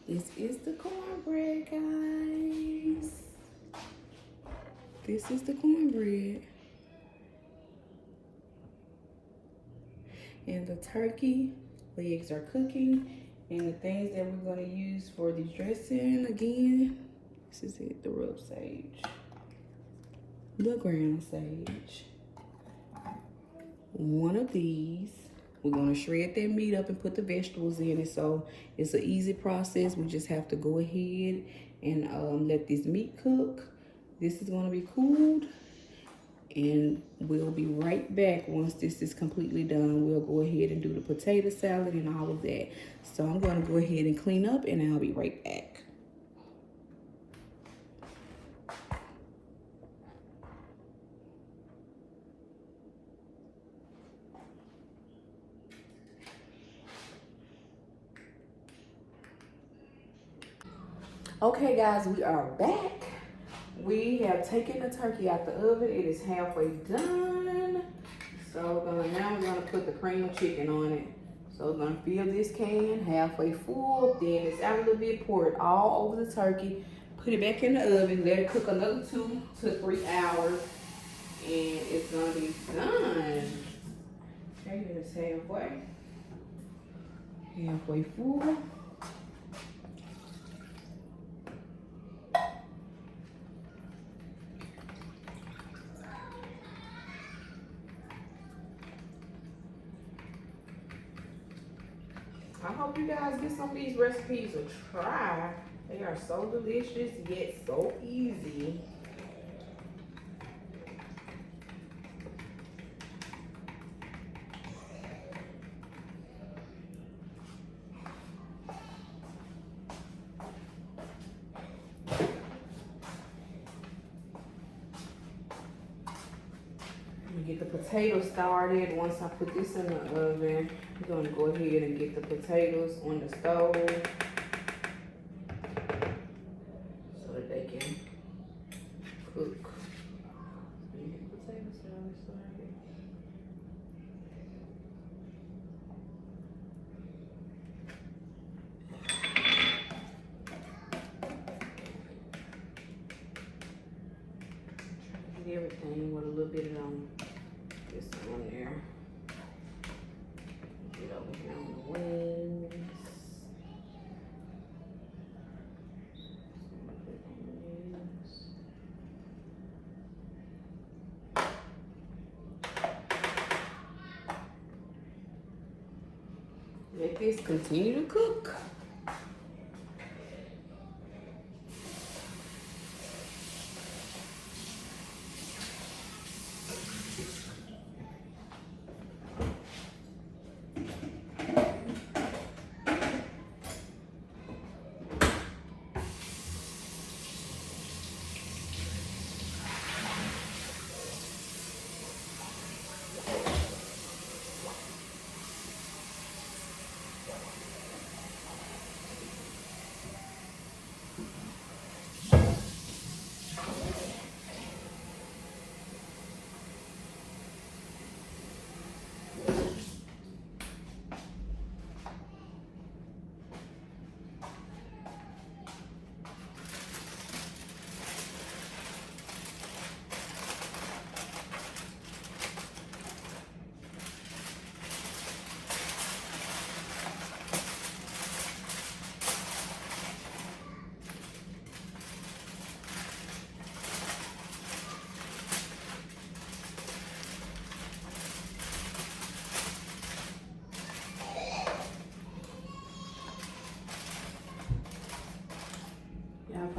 This is the cornbread, guys. This is the cornbread. And the turkey legs are cooking. And the things that we're going to use for the dressing, again, this is it, the rub sage, the ground sage, one of these. We're going to shred that meat up and put the vegetables in it. So it's an easy process. We just have to go ahead and let this meat cook. This is going to be cooled. And we'll be right back once this is completely done. We'll go ahead and do the potato salad and all of that. So I'm going to go ahead and clean up, and I'll be right back. Okay, guys, we are back. We have taken the turkey out the oven. It is halfway done. So now we're gonna put the cream of chicken on it. So we're gonna fill this can halfway full. Then it's out a little bit, pour it all over the turkey. Put it back in the oven. Let it cook another 2 to 3 hours, and it's gonna be done. Okay, it's halfway full. I hope you guys get some of these recipes a try. They are so delicious, yet so easy. Get the potatoes started. Once I put this in the oven, I'm going to go ahead and get the potatoes on the stove so that they can cook. Get the potatoes started. Get everything with a little bit of this on there. Get over here on the wings. Let this continue to cook.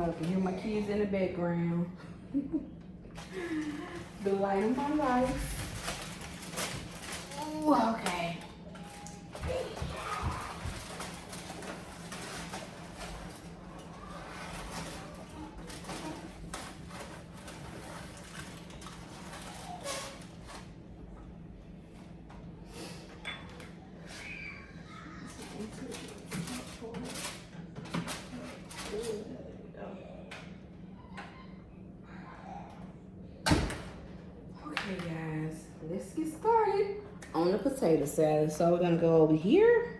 I can hear my kids in the background. The light of my life. Ooh, okay. Okay guys, let's get started on the potato salad. So we're gonna go over here,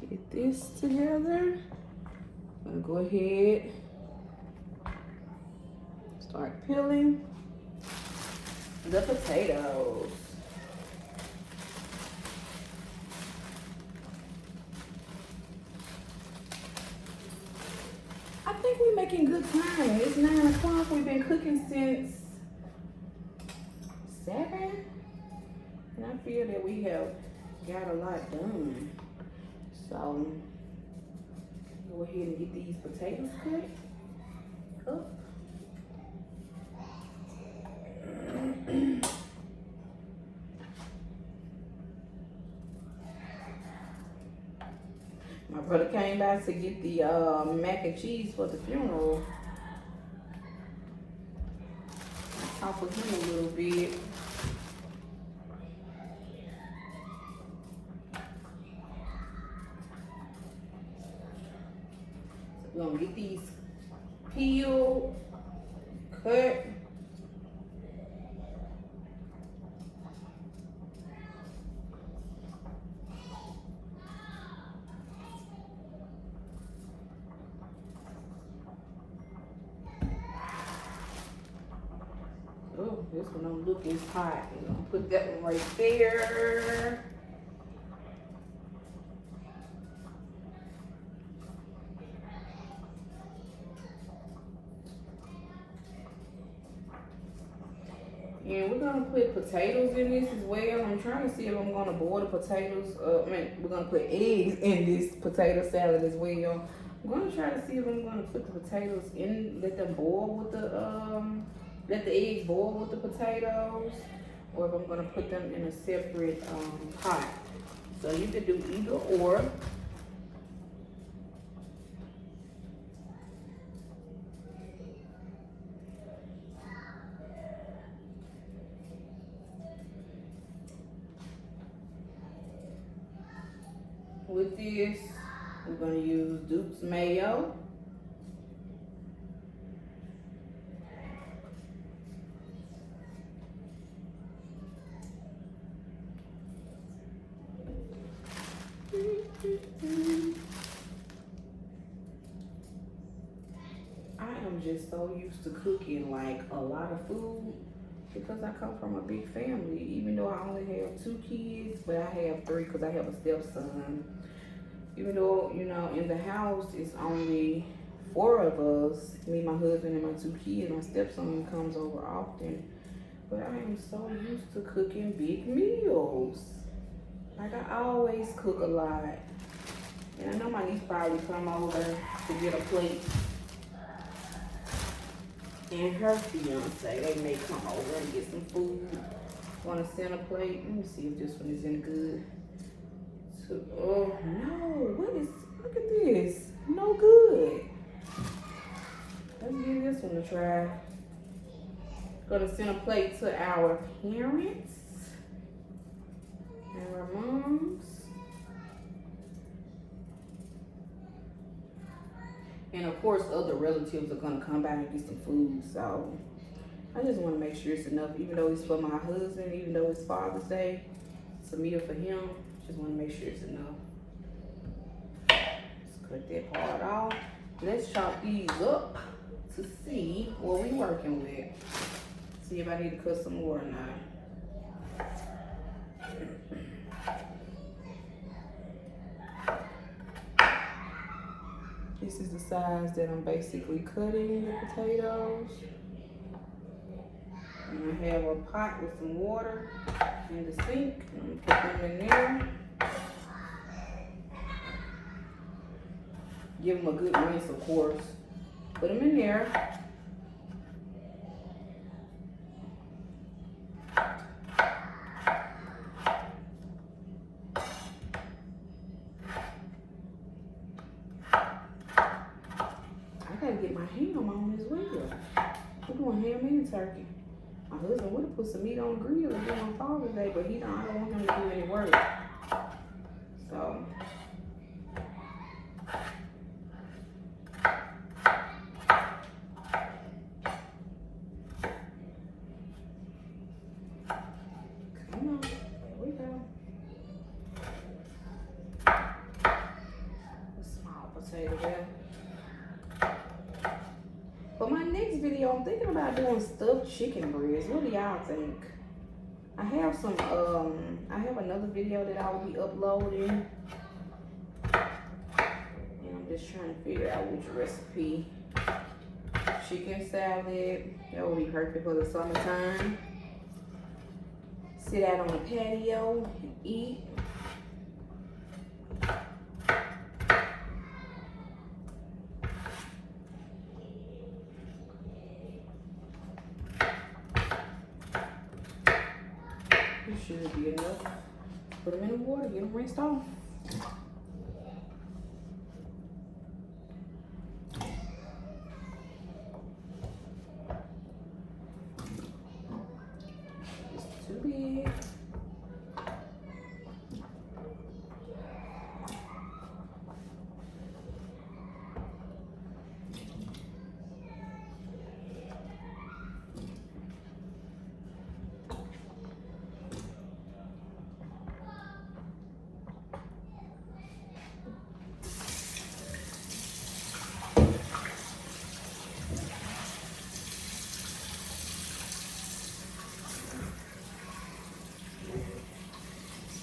get this together. I'm gonna go ahead, start peeling the potatoes. I think we're making good time. It's 9 o'clock. We've been cooking since 7. And I feel that we have got a lot done. So, go ahead and get these potatoes cut up. My brother came by to get the mac and cheese for the funeral. I talked with him a little bit. So we're gonna get these peeled, cut. Oh, this one don't look as hot. We're gonna put that one right there. And we're gonna put potatoes in this as well. I'm trying to see if I'm gonna boil the potatoes. We're gonna put eggs in this potato salad as well. I'm gonna try to see if I'm gonna put the potatoes in, let them boil with the let the eggs boil with the potatoes, or if I'm gonna put them in a separate pot. So you could do either or. With this, we're gonna use Duke's mayo. I am just so used to cooking like a lot of food because I come from a big family. Even though I only have 2 kids, but I have 3 because I have a stepson. Even though, you know, in the house it's only 4 of us, me, my husband, and my 2 kids. My stepson comes over often, but I am so used to cooking big meals. Like, I always cook a lot. And I know my niece probably come over to get a plate. And her fiance, they may come over and get some food. Want to send a plate? Let me see if this one is any good. Oh no, look at this. No good. Let's give this one a try. Gonna send a plate to our parents and our moms. And of course, other relatives are gonna come by and get some food. So I just wanna make sure it's enough, even though it's for my husband, even though it's Father's Day, it's a meal for him. Just want to make sure it's enough. Let's cut that part off. Let's chop these up to see what we're working with. See if I need to cut some more or not. This is the size that I'm basically cutting the potatoes. And I have a pot with some water in the sink. I'm gonna put them in there. Give them a good rinse, of course. Put them in there. I gotta get my ham on as well. We're doing ham and turkey. My husband would have put some meat on the grill again on Father's Day, but I don't want him to do any work. So. Come on, there we go. A small potato there. For my next video, I'm thinking about doing stuffed chicken breasts. What do y'all think? I have some, I have another video that I will be uploading. And I'm just trying to figure out which recipe. Chicken salad, that would be perfect for the summertime. Sit out on the patio and eat. This should be enough. Put them in the water, get them rinsed off. It's too big.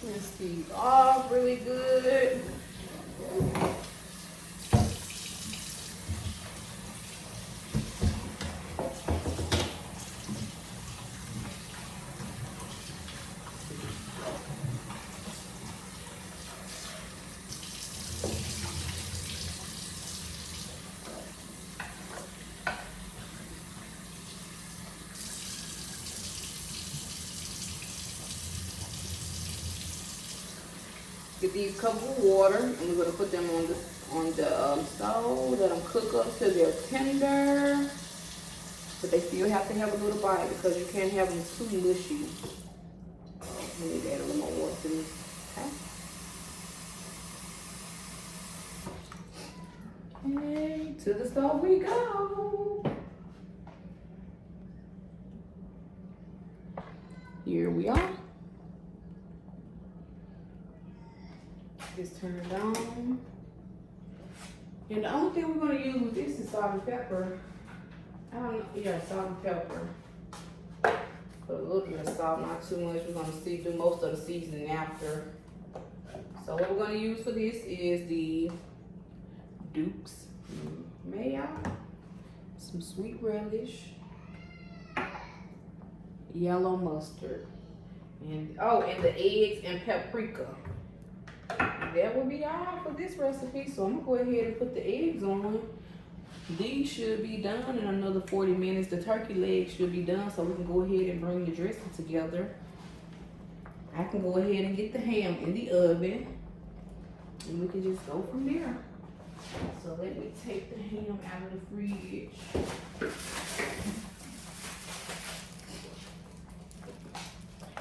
Rinse these off really good. Get these cups of water, and we're gonna put them on the stove. Let them cook up till they're tender, but they still have to have a little bite because you can't have them too mushy. We need to add a little more water to this. Okay, to the stove we go. Here we are. It's turned on. And the only thing we're going to use with this is salt and pepper. I don't know, yeah, salt and pepper. Put a little bit of salt, not too much. We're going to do most of the seasoning after. So what we're going to use for this is the Duke's mayo, some sweet relish, yellow mustard, and the eggs and paprika. That will be all for this recipe. So I'm gonna go ahead and put the eggs on. These should be done in another 40 minutes. The turkey legs should be done, so we can go ahead and bring the dressing together. I can go ahead and get the ham in the oven, and we can just go from there. So let me take the ham out of the fridge.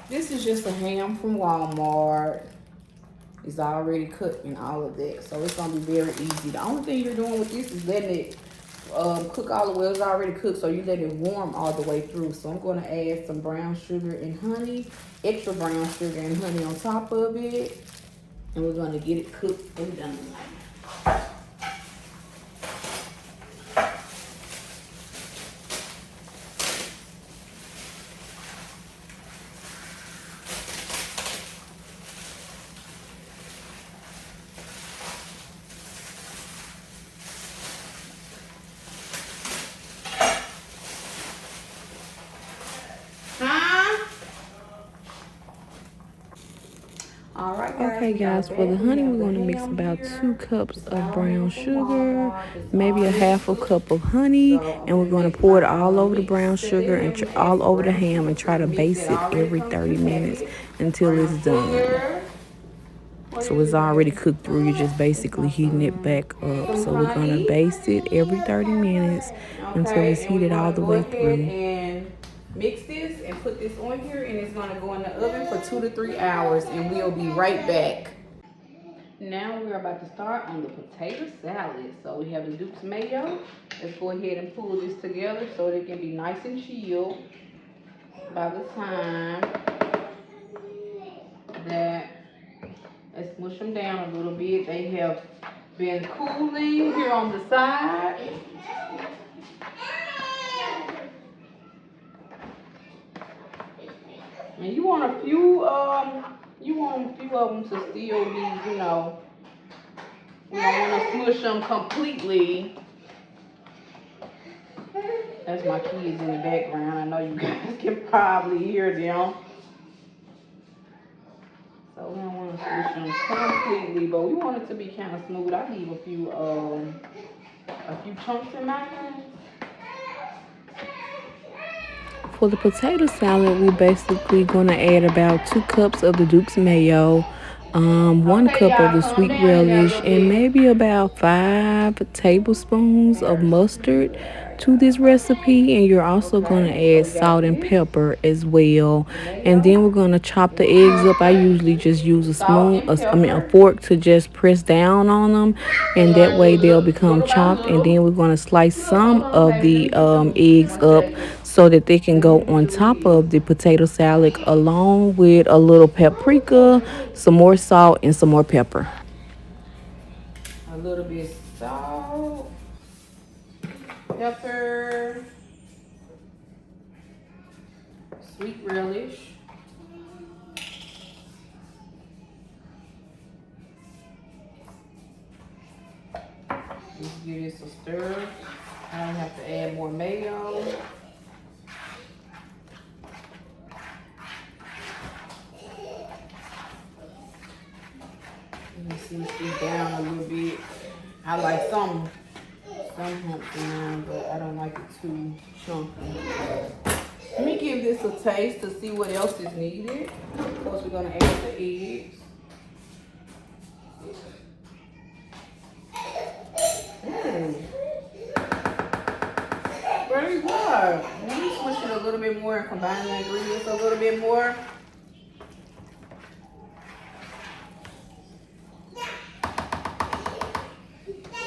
This is just a ham from Walmart. It's already cut and all of that, so it's gonna be very easy. The only thing you're doing with this is letting it cook all the way. It's already cooked, so you let it warm all the way through. So I'm gonna add some brown sugar and honey, extra brown sugar and honey on top of it, and we're gonna get it cooked and done. All right, guys. Okay, guys, for the honey, we're going to mix about 2 cups of brown sugar, maybe a half a cup of honey, and we're going to pour it all over the brown sugar and all over the ham and try to baste it every 30 minutes until it's done. So it's already cooked through, you're just basically heating it back up. So we're going to baste it every 30 minutes until it's heated all the way through. And mix this and put this on here, and it's going to go in the oven for 2 to 3 hours, and we'll be right back. Now we're about to start on the potato salad. So we have the Duke's mayo. Let's go ahead and pull this together so it can be nice and chilled by the time that, let's mush them down a little bit. They have been cooling here on the side. And you want a few of them to still be, you know, we don't want to smush them completely. That's my kids in the background. I know you guys can probably hear them. So we don't want to smush them completely, but we want it to be kind of smooth. I leave a few chunks in my hand. For the potato salad, we're basically going to add about 2 cups of the Duke's mayo, 1 cup of the sweet relish, and maybe about 5 tablespoons of mustard to this recipe. And you're also going to add salt and pepper as well. And then we're going to chop the eggs up. I usually just use a fork to just press down on them, and that way they'll become chopped. And then we're going to slice some of the eggs up so that they can go on top of the potato salad along with a little paprika, some more salt, and some more pepper. A little bit of salt, pepper, sweet relish, just give this a stir. I don't have to add more mayo. Let me see this down a little bit. I like some humps in mine, but I don't like it too chunky. Let me give this a taste to see what else is needed. Of course, we're gonna add the eggs. Very good. Let me switch it a little bit more and combine the ingredients a little bit more.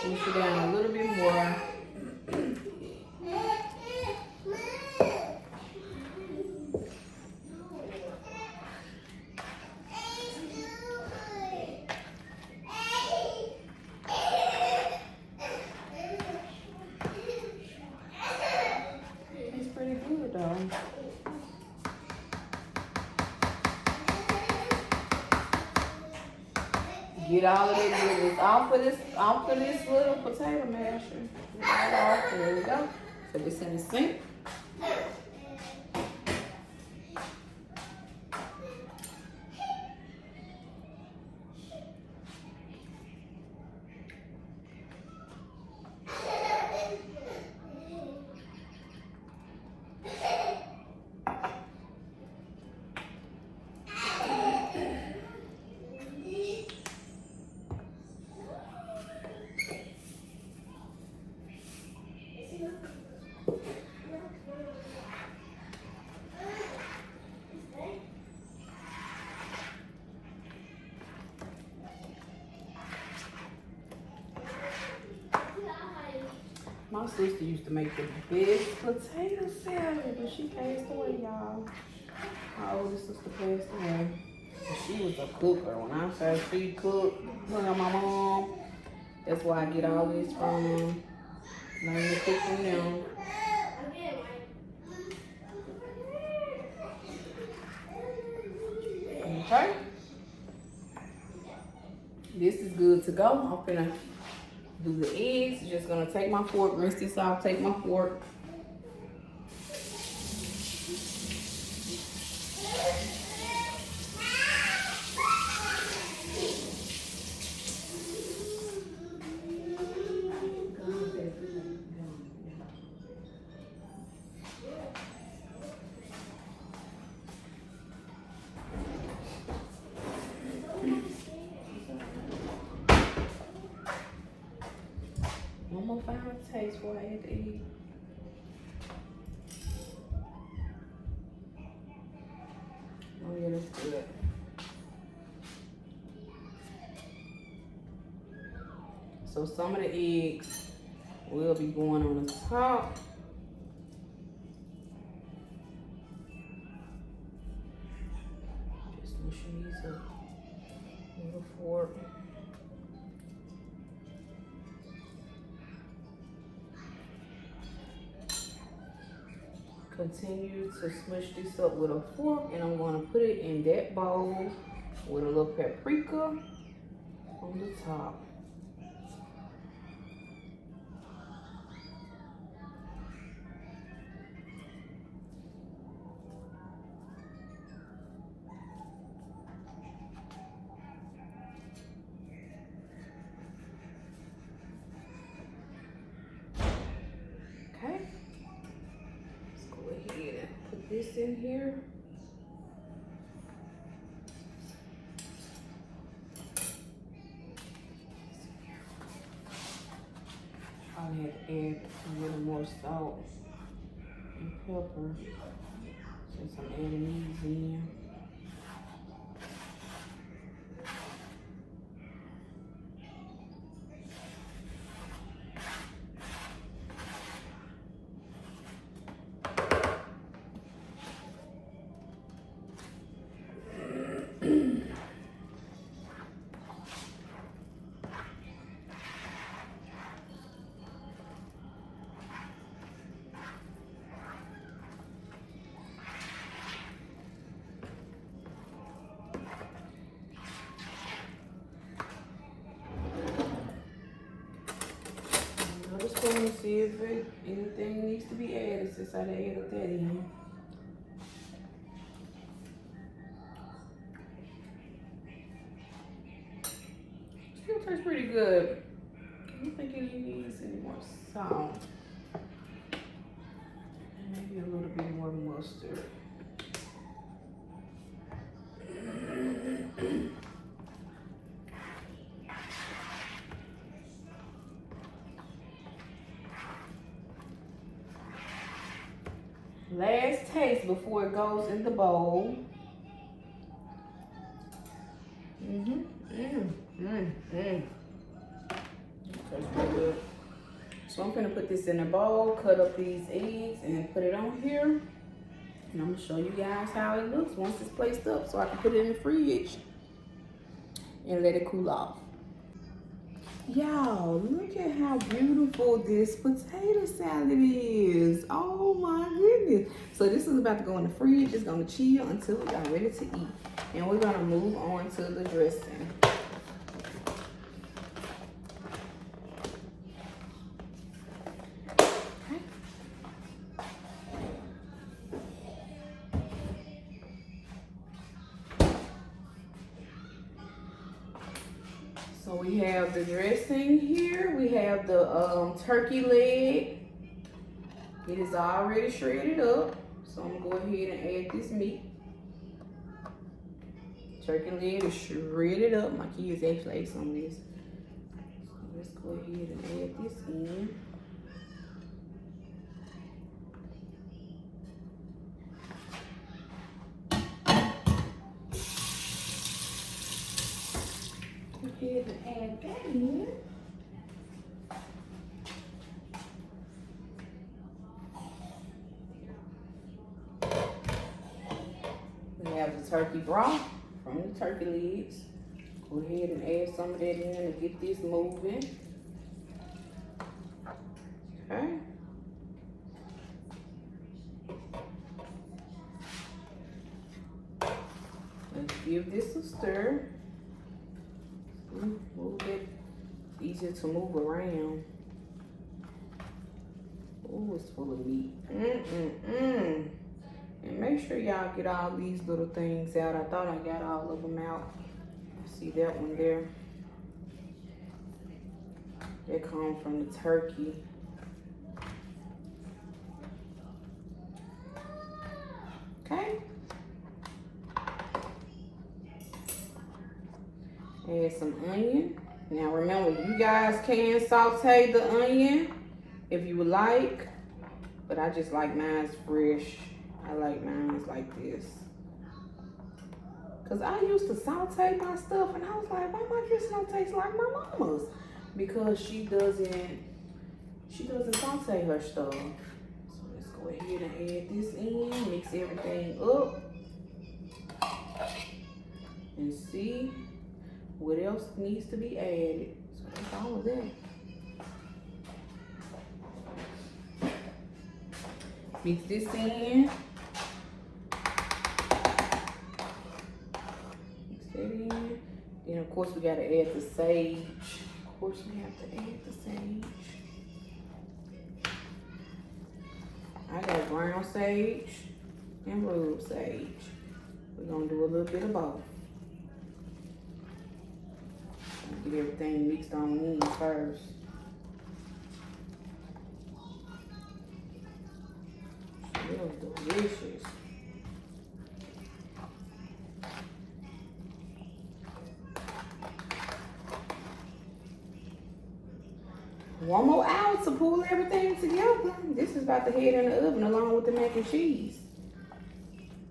Push it down a little bit more. It's pretty good though. Get all of that goodness off of this little potato masher. Get it off. There we go. Put this in the sink. My sister used to make the best potato salad, but she passed away, y'all. My oldest sister passed away. She was a cooker. When I say she cooked, look at my mom. That's why I get all this from. Learn to cook from them. Okay. This is good to go. I'm gonna do the eggs. Just gonna take my fork, rinse this off, take my fork. more final taste before I add the egg. Oh yeah, that's good. So some of the eggs will be going on the top. Just mushing these up with a fork. Continue to smush this up with a fork, and I'm going to put it in that bowl with a little paprika on the top. Okay, let's go ahead and put this in here. Probably have to add a little more salt and pepper since I'm adding these in. Just going to see if anything needs to be added since I added that in. Still tastes pretty good. I don't think it needs any more salt. Maybe a little bit more mustard. Last taste before it goes in the bowl. Tastes pretty good. So I'm gonna put this in a bowl, cut up these eggs, and put it on here. And I'm gonna show you guys how it looks once it's placed up, so I can put it in the fridge and let it cool off. Y'all, look at how beautiful this potato salad is. Oh my goodness. So this is about to go in the fridge. It's gonna chill until we are ready to eat. And we're gonna move on to the dressing. So we have the dressing here. We have the turkey leg. It is already shredded up. So I'm gonna go ahead and add this meat. Turkey leg is shredded up. My kids actually ate some of this. So let's go ahead and add this in. Go ahead and add that in. We have the turkey broth from the turkey legs. Go ahead and add some of that in to get this moving. Okay. Let's give this a stir. Move it. Easier to move around. Oh, it's full of meat. And make sure y'all get all these little things out. I thought I got all of them out. See that one there? That come from the turkey. Okay. Add some onion. Now remember, you guys can saute the onion if you would like, but I just like mine fresh. I like mine like this. Cause I used to saute my stuff and I was like, why my dressing don't taste like my mama's? Because she doesn't saute her stuff. So let's go ahead and add this in, mix everything up, and see what else needs to be added. So that's all of that. Mix this in. Mix that in. Then of course we gotta add the sage. Of course we have to add the sage. I got brown sage and rub sage. We're gonna do a little bit of both. Get everything mixed on in first. Smells delicious. One more hour to pull everything together. This is about to head in the oven along with the mac and cheese.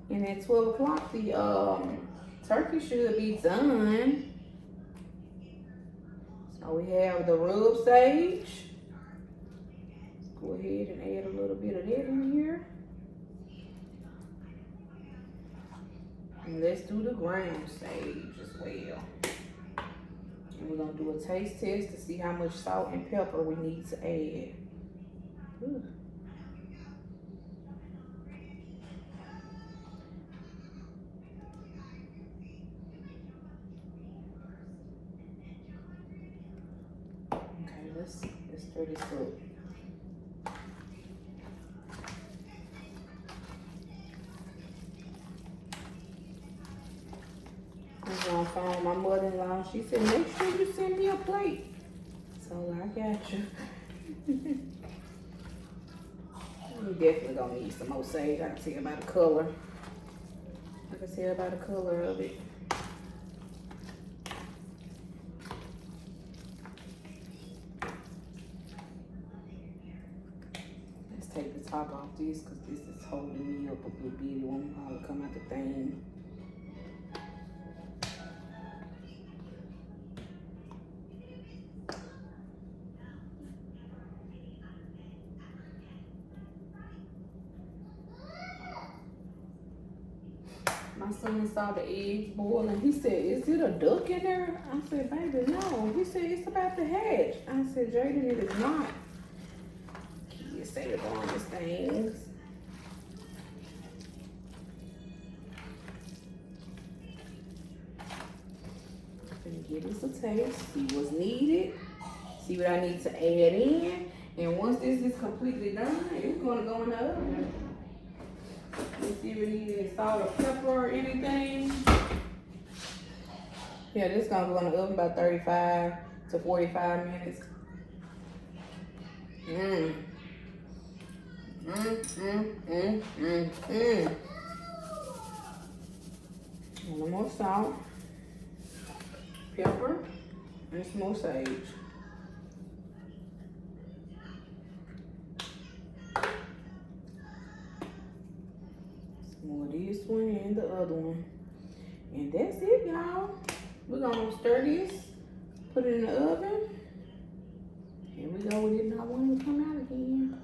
And at 12 o'clock, the turkey should be done. So we have the rub sage. Go ahead and add a little bit of that in here. And let's do the ground sage as well. And we're gonna do a taste test to see how much salt and pepper we need to add. Ooh. Okay, let's stir this up. I was on the phone with my mother-in-law. She said, make sure you send me a plate. So I got you. We definitely gonna need some more sage. I can tell by the color. I can tell by the color of it. Let's take the top off this because this is holding me up a little bit. It won't probably come out the thing. My son saw the eggs boiling. He said, is it a duck in there? I said, baby, no. He said, it's about to hatch. I said, Jaden, it is not. Kids say the darndest things. I'm gonna give this a taste, see what's needed, see what I need to add in. And once this is completely done, it's gonna go in the oven. Let's see if we need any salt or pepper or anything. Yeah, this is gonna go in the oven about 35 to 45 minutes. A little more salt, pepper, and some more sage. More of this one and the other one. And that's it, y'all. We're gonna stir this, put it in the oven. Here we go with it, not wanting to come out again.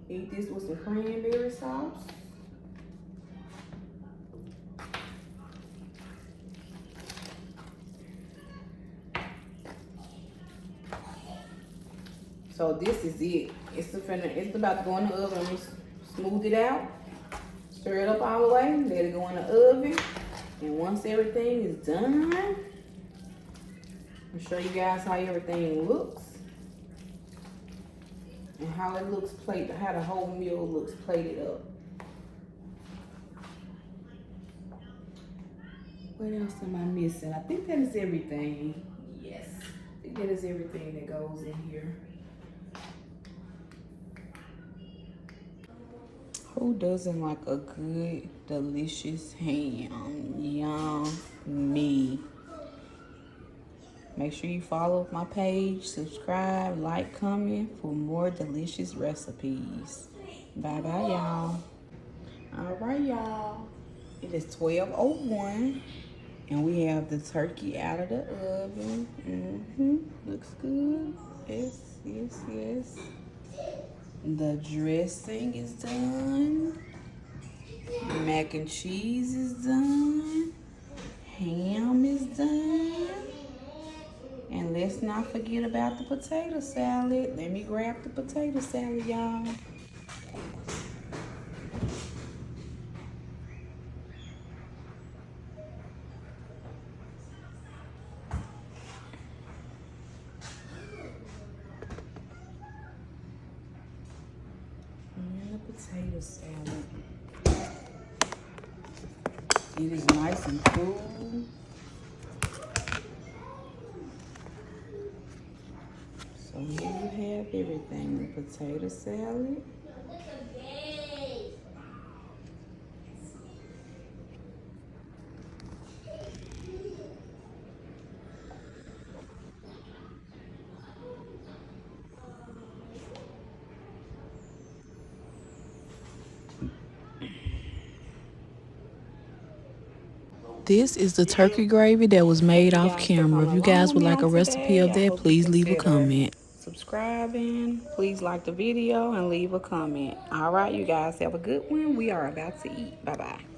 Eat this with some cranberry sauce. So this is it. It's about to go in the oven. We smooth it out, stir it up all the way, let it go in the oven. And once everything is done, I'll show you guys how everything looks and how it looks plated, how the whole meal looks plated up. What else am I missing? I think that is everything. Yes, I think that is everything that goes in here. Who doesn't like a good, delicious ham? Yummy. Make sure you follow my page, subscribe, like, comment for more delicious recipes. Bye-bye, y'all. All right, y'all. It is 12:01, and we have the turkey out of the oven. Looks good. Yes, yes, yes. The dressing is done. Mac and cheese is done. Ham is done. And let's not forget about the potato salad. Let me grab the potato salad, y'all. And the potato salad. It is nice and cool. So here you have everything. The potato salad. This is the turkey gravy that was made off camera. If you guys would like a recipe of that, please leave a comment. Subscribing, please like the video and leave a comment. All right, you guys have a good one. We are about to eat. Bye-bye.